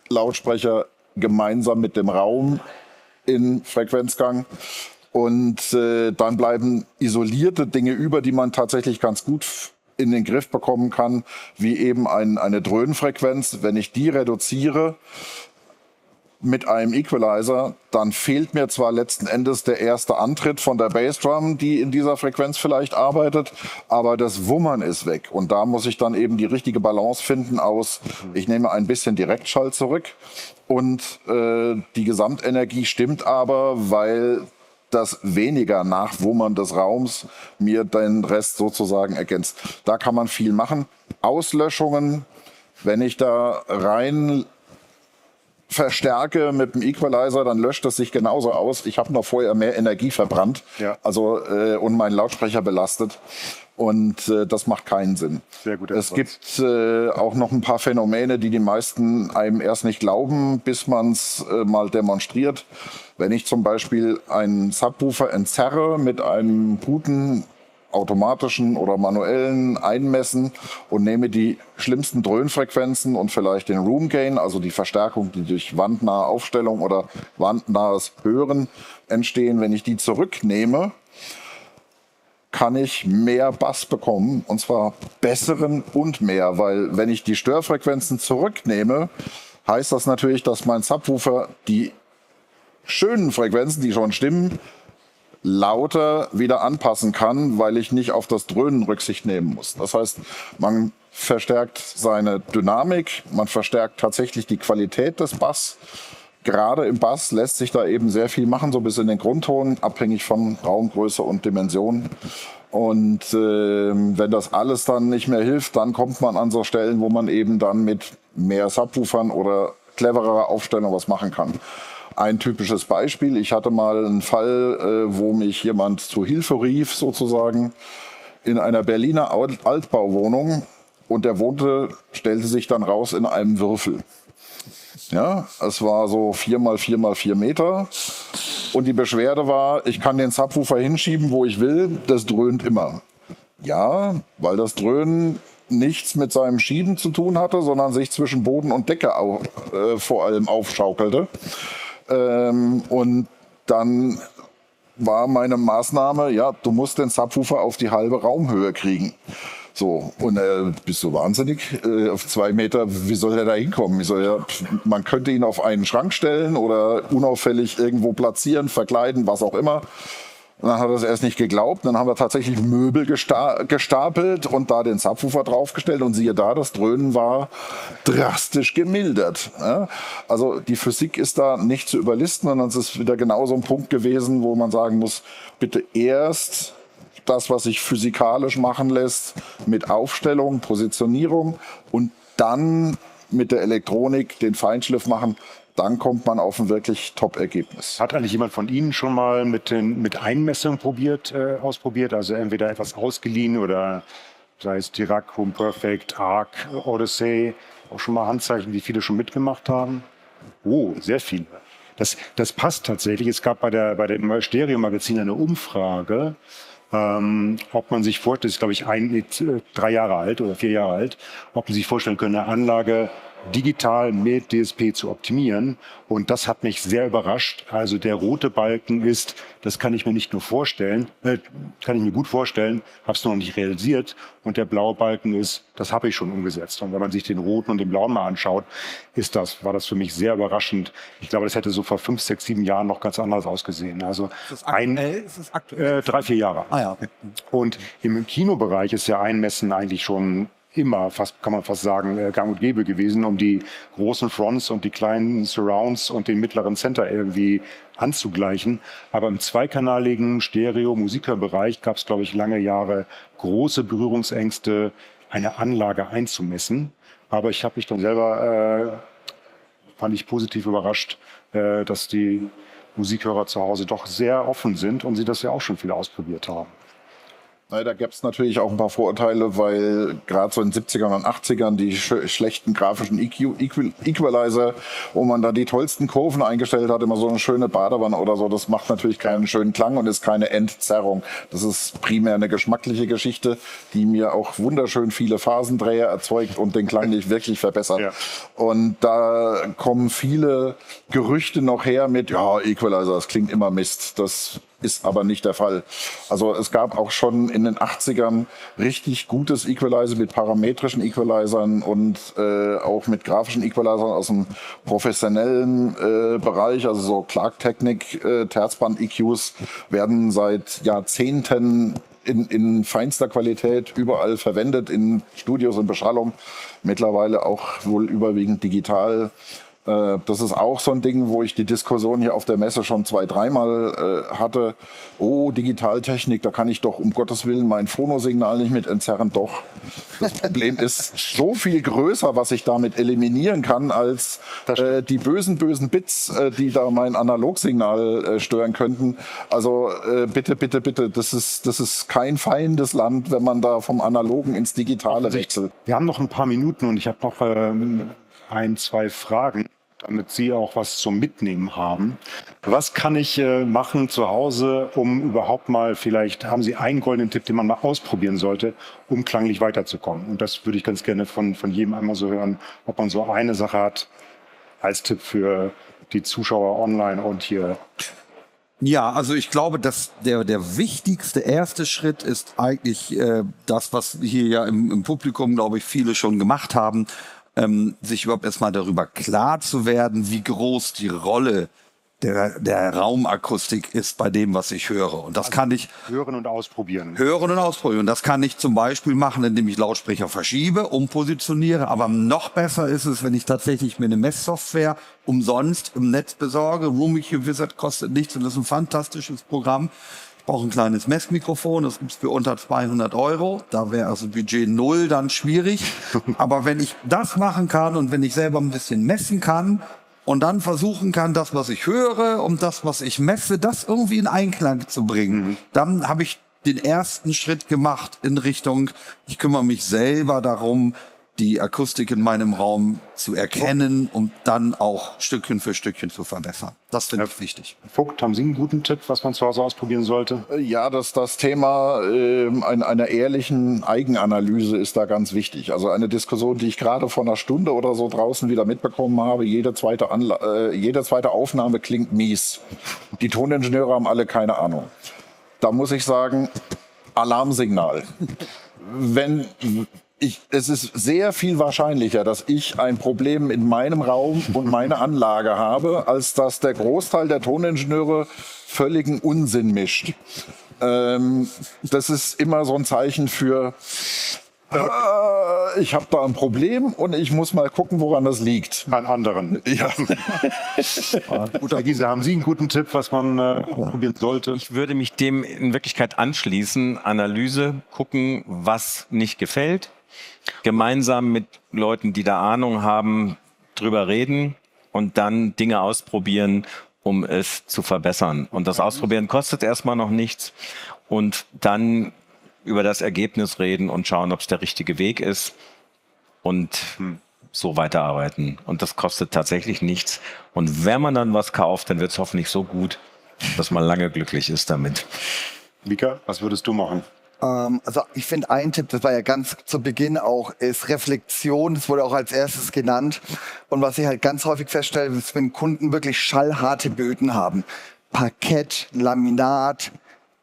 Lautsprecher gemeinsam mit dem Raum in Frequenzgang. Und dann bleiben isolierte Dinge über, die man tatsächlich ganz gut in den Griff bekommen kann, wie eben eine Dröhnfrequenz. Wenn ich die reduziere mit einem Equalizer, dann fehlt mir zwar letzten Endes der erste Antritt von der Bassdrum, die in dieser Frequenz vielleicht arbeitet, aber das Wummern ist weg. Und da muss ich dann eben die richtige Balance finden aus, ich nehme ein bisschen Direktschall zurück und die Gesamtenergie stimmt aber, weil das weniger Nachwummern des Raums mir den Rest sozusagen ergänzt. Da kann man viel machen. Auslöschungen, wenn ich da rein verstärke mit dem Equalizer, dann löscht das sich genauso aus. Ich habe noch vorher mehr Energie verbrannt, und meinen Lautsprecher belastet. Und das macht keinen Sinn. Sehr guter Es Ansatz. gibt auch noch ein paar Phänomene, die die meisten einem erst nicht glauben, bis man es mal demonstriert. Wenn ich zum Beispiel einen Subwoofer entzerre mit einem guten automatischen oder manuellen Einmessen und nehme die schlimmsten Dröhnfrequenzen und vielleicht den Room Gain, also die Verstärkung, die durch wandnahe Aufstellung oder wandnahes Hören entstehen, wenn ich die zurücknehme, kann ich mehr Bass bekommen, und zwar besseren und mehr, weil wenn ich die Störfrequenzen zurücknehme, heißt das natürlich, dass mein Subwoofer die schönen Frequenzen, die schon stimmen, lauter wieder anpassen kann, weil ich nicht auf das Dröhnen Rücksicht nehmen muss. Das heißt, man verstärkt seine Dynamik, man verstärkt tatsächlich die Qualität des Bass. Gerade im Bass lässt sich da eben sehr viel machen, so bis in den Grundton, abhängig von Raumgröße und Dimension. Und wenn das alles dann nicht mehr hilft, dann kommt man an so Stellen, wo man eben dann mit mehr Subwoofern oder cleverer Aufstellung was machen kann. Ein typisches Beispiel, ich hatte mal einen Fall, wo mich jemand zu Hilfe rief, sozusagen, in einer Berliner Altbauwohnung, und der wohnte, stellte sich dann raus, in einem Würfel. Ja, es war so 4 mal 4 mal 4 Meter. Und die Beschwerde war, ich kann den Subwoofer hinschieben, wo ich will, das dröhnt immer. Ja, weil das Dröhnen nichts mit seinem Schieben zu tun hatte, sondern sich zwischen Boden und Decke vor allem aufschaukelte. Und dann war meine Maßnahme, ja, du musst den Subwoofer auf die halbe Raumhöhe kriegen. So, und bist du wahnsinnig? Auf 2 Meter, wie soll der da hinkommen? Ich so, ja, man könnte ihn auf einen Schrank stellen oder unauffällig irgendwo platzieren, verkleiden, was auch immer. Und dann hat er es erst nicht geglaubt. Dann haben wir tatsächlich Möbel gestapelt und da den Subwoofer draufgestellt. Und siehe da, das Dröhnen war drastisch gemildert. Ja? Also die Physik ist da nicht zu überlisten. Und das ist wieder genau so ein Punkt gewesen, wo man sagen muss, bitte erst das, was sich physikalisch machen lässt, mit Aufstellung, Positionierung und dann mit der Elektronik den Feinschliff machen, dann kommt man auf ein wirklich Top-Ergebnis. Hat eigentlich jemand von Ihnen schon mal mit Einmessungen ausprobiert? Also entweder etwas ausgeliehen oder sei es Dirac, Home Perfect, Arc, Odyssey, auch schon mal Handzeichen, die viele schon mitgemacht haben? Oh, sehr viele. Das passt tatsächlich. Es gab bei dem Stereo-Magazin eine Umfrage, ob man sich vorstellt, das ist glaube ich 3 Jahre alt oder 4 Jahre alt, ob man sich vorstellen könnte, eine Anlage digital mit DSP zu optimieren. Und das hat mich sehr überrascht. Also der rote Balken ist, das kann ich mir nicht nur vorstellen, kann ich mir gut vorstellen, habe es noch nicht realisiert. Und der blaue Balken ist, das habe ich schon umgesetzt. Und wenn man sich den roten und den blauen mal anschaut, war das für mich sehr überraschend. Ich glaube, das hätte so vor 5, 6, 7 Jahren noch ganz anders ausgesehen. Also ist es aktuell? 3, 4 Jahre. Ah ja, okay. Und im Kinobereich ist ja Einmessen eigentlich schon immer, kann man fast sagen, gang und gäbe gewesen, um die großen Fronts und die kleinen Surrounds und den mittleren Center irgendwie anzugleichen. Aber im zweikanaligen Stereo-Musikerbereich gab es, glaube ich, lange Jahre große Berührungsängste, eine Anlage einzumessen. Aber ich habe mich dann selber, fand ich positiv überrascht, dass die Musikhörer zu Hause doch sehr offen sind und sie das ja auch schon viel ausprobiert haben. Da gab es natürlich auch ein paar Vorurteile, weil gerade so in den 70ern und 80ern die schlechten grafischen Equalizer, wo man da die tollsten Kurven eingestellt hat, immer so eine schöne Badewanne oder so, das macht natürlich keinen schönen Klang und ist keine Entzerrung. Das ist primär eine geschmackliche Geschichte, die mir auch wunderschön viele Phasendreher erzeugt und den Klang nicht wirklich verbessert. Ja. Und da kommen viele Gerüchte noch her mit, ja, Equalizer, das klingt immer Mist. Das ist aber nicht der Fall. Also es gab auch schon in den 80ern richtig gutes Equalizer mit parametrischen Equalizern und auch mit grafischen Equalizern aus dem professionellen Bereich. Also so Clark-Technik, Terzband-EQs werden seit Jahrzehnten in feinster Qualität überall verwendet, in Studios und Beschallung. Mittlerweile auch wohl überwiegend digital. Das ist auch so ein Ding, wo ich die Diskussion hier auf der Messe schon 2-, 3-mal hatte. Oh, Digitaltechnik, da kann ich doch um Gottes Willen mein Phonosignal nicht mit entzerren. Doch, das Problem ist so viel größer, was ich damit eliminieren kann, als die bösen Bits, die da mein Analogsignal stören könnten. Also bitte, das ist kein feindes Land, wenn man da vom Analogen ins Digitale wechselt. Wir haben noch ein paar Minuten und ich habe noch 1, 2 Fragen, damit Sie auch was zum Mitnehmen haben. Was kann ich machen zu Hause, um überhaupt mal, vielleicht haben Sie einen goldenen Tipp, den man mal ausprobieren sollte, um klanglich weiterzukommen? Und das würde ich ganz gerne von jedem einmal so hören, ob man so eine Sache hat als Tipp für die Zuschauer online und hier. Ja, also ich glaube, dass der wichtigste erste Schritt ist eigentlich das, was hier ja im Publikum, glaube ich, viele schon gemacht haben, sich überhaupt erstmal darüber klar zu werden, wie groß die Rolle der Raumakustik ist bei dem, was ich höre. Und das kann ich Hören und ausprobieren. Das kann ich zum Beispiel machen, indem ich Lautsprecher verschiebe, umpositioniere. Aber noch besser ist es, wenn ich tatsächlich mir eine Messsoftware umsonst im Netz besorge. Roomie Wizard kostet nichts und das ist ein fantastisches Programm. Ich brauche ein kleines Messmikrofon, das gibt's für unter 200 Euro. Da wäre also Budget 0 dann schwierig. Aber wenn ich das machen kann und wenn ich selber ein bisschen messen kann, und dann versuchen kann, das, was ich höre und das, was ich messe, das irgendwie in Einklang zu bringen. Dann habe ich den ersten Schritt gemacht in Richtung, ich kümmere mich selber darum, die Akustik in meinem Raum zu erkennen und dann auch Stückchen für Stückchen zu verbessern. Das finde ich wichtig. Vogt, haben Sie einen guten Tipp, was man zu Hause ausprobieren sollte? Ja, das Thema einer ehrlichen Eigenanalyse ist da ganz wichtig. Also eine Diskussion, die ich gerade vor einer Stunde oder so draußen wieder mitbekommen habe, jede zweite Aufnahme klingt mies. Die Toningenieure haben alle keine Ahnung. Da muss ich sagen, Alarmsignal. Es ist sehr viel wahrscheinlicher, dass ich ein Problem in meinem Raum und meine Anlage habe, als dass der Großteil der Toningenieure völligen Unsinn mischt. Das ist immer so ein Zeichen für, ich habe da ein Problem und ich muss mal gucken, woran das liegt. An anderen. Ja. Herr Giese, haben Sie einen guten Tipp, was man probieren sollte? Ich würde mich dem in Wirklichkeit anschließen. Analyse, gucken, was nicht gefällt. Gemeinsam mit Leuten, die da Ahnung haben, drüber reden und dann Dinge ausprobieren, um es zu verbessern. Und das Ausprobieren kostet erstmal noch nichts. Und dann über das Ergebnis reden und schauen, ob es der richtige Weg ist. Und so weiterarbeiten. Und das kostet tatsächlich nichts. Und wenn man dann was kauft, dann wird es hoffentlich so gut, dass man lange glücklich ist damit. Mika, was würdest du machen? Also ich finde ein Tipp, das war ja ganz zu Beginn auch, ist Reflexion. Das wurde auch als erstes genannt. Und was ich halt ganz häufig feststelle, ist, wenn Kunden wirklich schallharte Böden haben. Parkett, Laminat,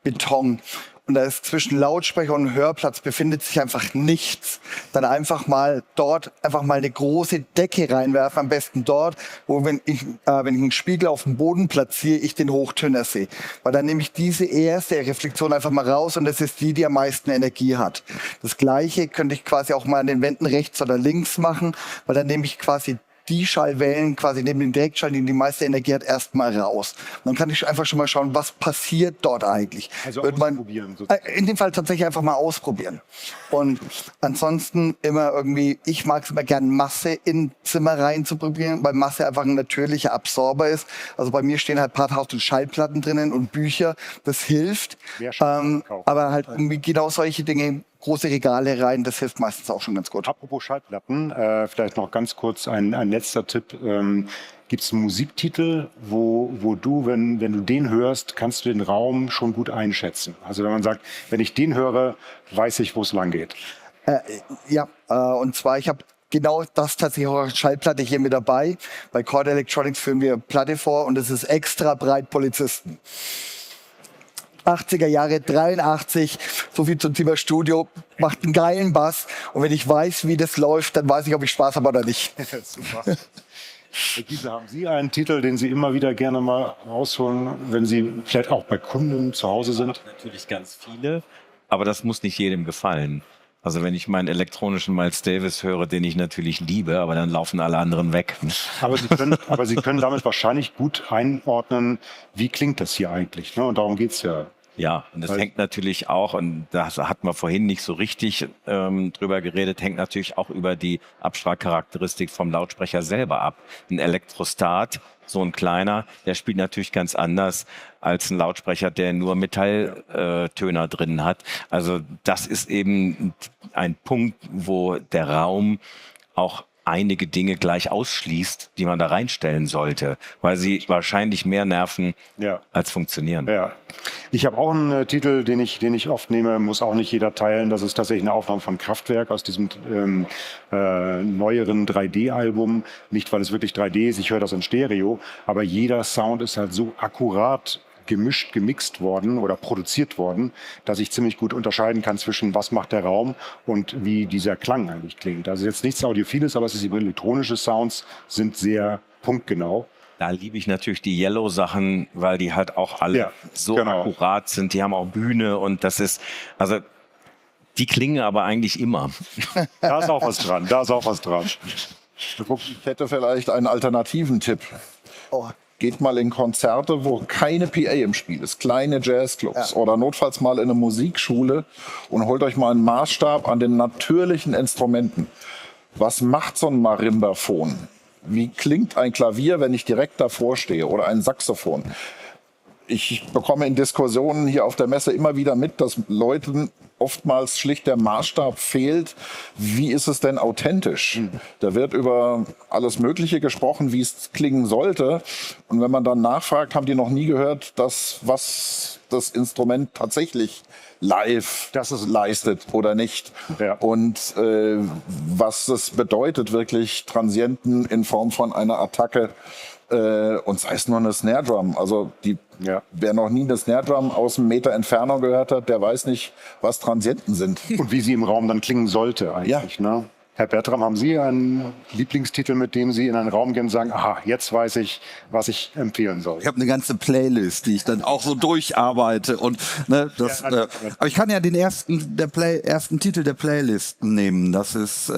Beton. Und da ist zwischen Lautsprecher und Hörplatz befindet sich einfach nichts. Dann einfach mal dort eine große Decke reinwerfen. Am besten dort, wo wenn ich einen Spiegel auf dem Boden platziere, ich den Hochtöner sehe. Weil dann nehme ich diese erste Reflexion einfach mal raus und das ist die am meisten Energie hat. Das Gleiche könnte ich quasi auch mal an den Wänden rechts oder links machen, weil dann nehme ich quasi die Schallwellen quasi neben den Direktschall, die meiste Energie hat, erstmal raus. Und dann kann ich einfach schon mal schauen, was passiert dort eigentlich. Also ausprobieren. In dem Fall tatsächlich einfach mal ausprobieren. Und ansonsten immer irgendwie, ich mag es immer gern Masse in Zimmer reinzuprobieren, weil Masse einfach ein natürlicher Absorber ist. Also bei mir stehen halt ein paar tausend Schallplatten drinnen und Bücher. Das hilft. Aber halt irgendwie genau solche Dinge, große Regale rein, das hilft meistens auch schon ganz gut. Apropos Schallplatten, vielleicht noch ganz kurz ein letzter Tipp. Gibt es einen Musiktitel, wo du, wenn du den hörst, kannst du den Raum schon gut einschätzen? Also wenn man sagt, wenn ich den höre, weiß ich, wo es lang geht. Und zwar, ich habe genau das tatsächlich auch als Schallplatte hier mit dabei. Bei Chord Electronics führen wir Platte vor und es ist extra breit Polizisten. 80er Jahre, 83, so viel zum Thema Studio, macht einen geilen Bass. Und wenn ich weiß, wie das läuft, dann weiß ich, ob ich Spaß habe oder nicht. Super. Herr Giese, haben Sie einen Titel, den Sie immer wieder gerne mal rausholen, wenn Sie vielleicht auch bei Kunden zu Hause sind? Natürlich ganz viele, aber das muss nicht jedem gefallen. Also wenn ich meinen elektronischen Miles Davis höre, den ich natürlich liebe, aber dann laufen alle anderen weg. Aber Sie können damit wahrscheinlich gut einordnen, wie klingt das hier eigentlich, ne? Und darum geht's ja. Ja, und das hängt natürlich auch, und da hat man vorhin nicht so richtig drüber geredet, hängt natürlich auch über die Abstrahlcharakteristik vom Lautsprecher selber ab. Ein Elektrostat, so ein kleiner, der spielt natürlich ganz anders als ein Lautsprecher, der nur Metalltöner drin hat. Also das ist eben ein Punkt, wo der Raum auch einige Dinge gleich ausschließt, die man da reinstellen sollte, weil sie wahrscheinlich mehr nerven als funktionieren. Ja. Ich habe auch einen Titel, den ich oft nehme, muss auch nicht jeder teilen. Das ist tatsächlich eine Aufnahme von Kraftwerk aus diesem neueren 3D-Album. Nicht, weil es wirklich 3D ist, ich höre das in Stereo, aber jeder Sound ist halt so akkurat gemixt worden oder produziert worden, dass ich ziemlich gut unterscheiden kann zwischen was macht der Raum und wie dieser Klang eigentlich klingt. Also jetzt nichts Audiophiles, aber es ist elektronische Sounds sind sehr punktgenau. Da liebe ich natürlich die Yellow-Sachen, weil die halt auch alle so akkurat sind. Die haben auch Bühne und das ist, also die klingen aber eigentlich immer. Da ist auch was dran, da ist auch was dran. Ich hätte vielleicht einen alternativen Tipp. Oh. Geht mal in Konzerte, wo keine PA im Spiel ist, kleine Jazzclubs oder notfalls mal in eine Musikschule und holt euch mal einen Maßstab an den natürlichen Instrumenten. Was macht so ein Marimbaphon? Wie klingt ein Klavier, wenn ich direkt davor stehe oder ein Saxophon? Ich bekomme in Diskussionen hier auf der Messe immer wieder mit, dass Leuten oftmals schlicht der Maßstab fehlt. Wie ist es denn authentisch? Da wird über alles Mögliche gesprochen, wie es klingen sollte. Und wenn man dann nachfragt, haben die noch nie gehört, was das Instrument tatsächlich live leistet oder nicht. Ja. Und was es bedeutet, wirklich Transienten in Form von einer Attacke und sei es nur eine Snare Drum. Also wer noch nie eine Snare Drum aus einem Meter Entfernung gehört hat, der weiß nicht, was Transienten sind. Und wie sie im Raum dann klingen sollte eigentlich. Ne? Herr Bertram, haben Sie einen Lieblingstitel, mit dem Sie in einen Raum gehen und sagen, aha, jetzt weiß ich, was ich empfehlen soll? Ich habe eine ganze Playlist, die ich dann auch so durcharbeite. Und, ne, das, aber ich kann ja den ersten Titel der Playlist nehmen. Das ist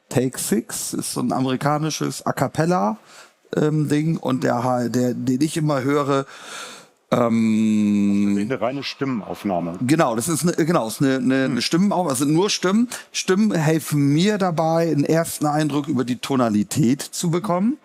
Take Six, ist so ein amerikanisches A Cappella Ding. Und den ich immer höre, eine reine Stimmenaufnahme. Genau, das ist eine Stimmenaufnahme, also nur Stimmen. Stimmen helfen mir dabei, einen ersten Eindruck über die Tonalität zu bekommen.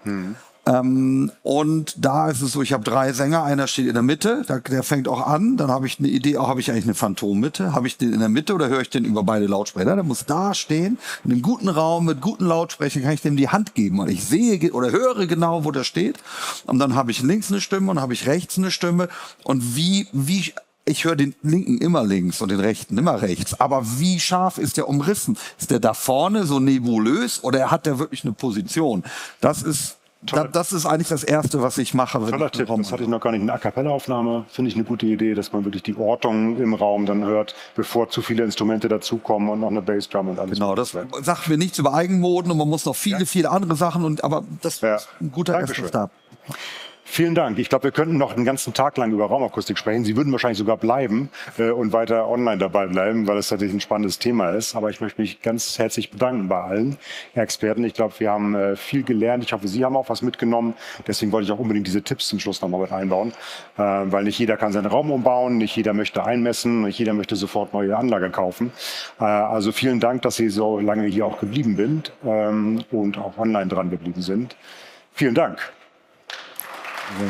Und da ist es so, ich habe 3 Sänger, einer steht in der Mitte, der fängt auch an, dann habe ich eine Idee, habe ich eigentlich eine Phantommitte, habe ich den in der Mitte oder höre ich den über beide Lautsprecher? Der muss da stehen, in einem guten Raum mit guten Lautsprechern kann ich dem die Hand geben und ich sehe oder höre genau, wo der steht. Und dann habe ich links eine Stimme und habe ich rechts eine Stimme und ich höre den linken immer links und den rechten immer rechts. Aber wie scharf ist der umrissen? Ist der da vorne so nebulös oder hat der wirklich eine Position? Das ist eigentlich das Erste, was ich mache. Toller Tipp, das hatte ich noch gar nicht. Eine A-Cappella-Aufnahme finde ich eine gute Idee, dass man wirklich die Ortung im Raum dann hört, bevor zu viele Instrumente dazukommen und noch eine Bassdrum und alles. Genau, das sagt mir nichts über Eigenmoden und man muss noch viele andere Sachen, aber das ist ein guter erster Start. Vielen Dank. Ich glaube, wir könnten noch einen ganzen Tag lang über Raumakustik sprechen. Sie würden wahrscheinlich sogar bleiben und weiter online dabei bleiben, weil es natürlich ein spannendes Thema ist. Aber ich möchte mich ganz herzlich bedanken bei allen Experten. Ich glaube, wir haben viel gelernt. Ich hoffe, Sie haben auch was mitgenommen. Deswegen wollte ich auch unbedingt diese Tipps zum Schluss nochmal mit einbauen, weil nicht jeder kann seinen Raum umbauen, nicht jeder möchte einmessen, nicht jeder möchte sofort neue Anlage kaufen. Also vielen Dank, dass Sie so lange hier auch geblieben sind und auch online dran geblieben sind. Vielen Dank. Ja.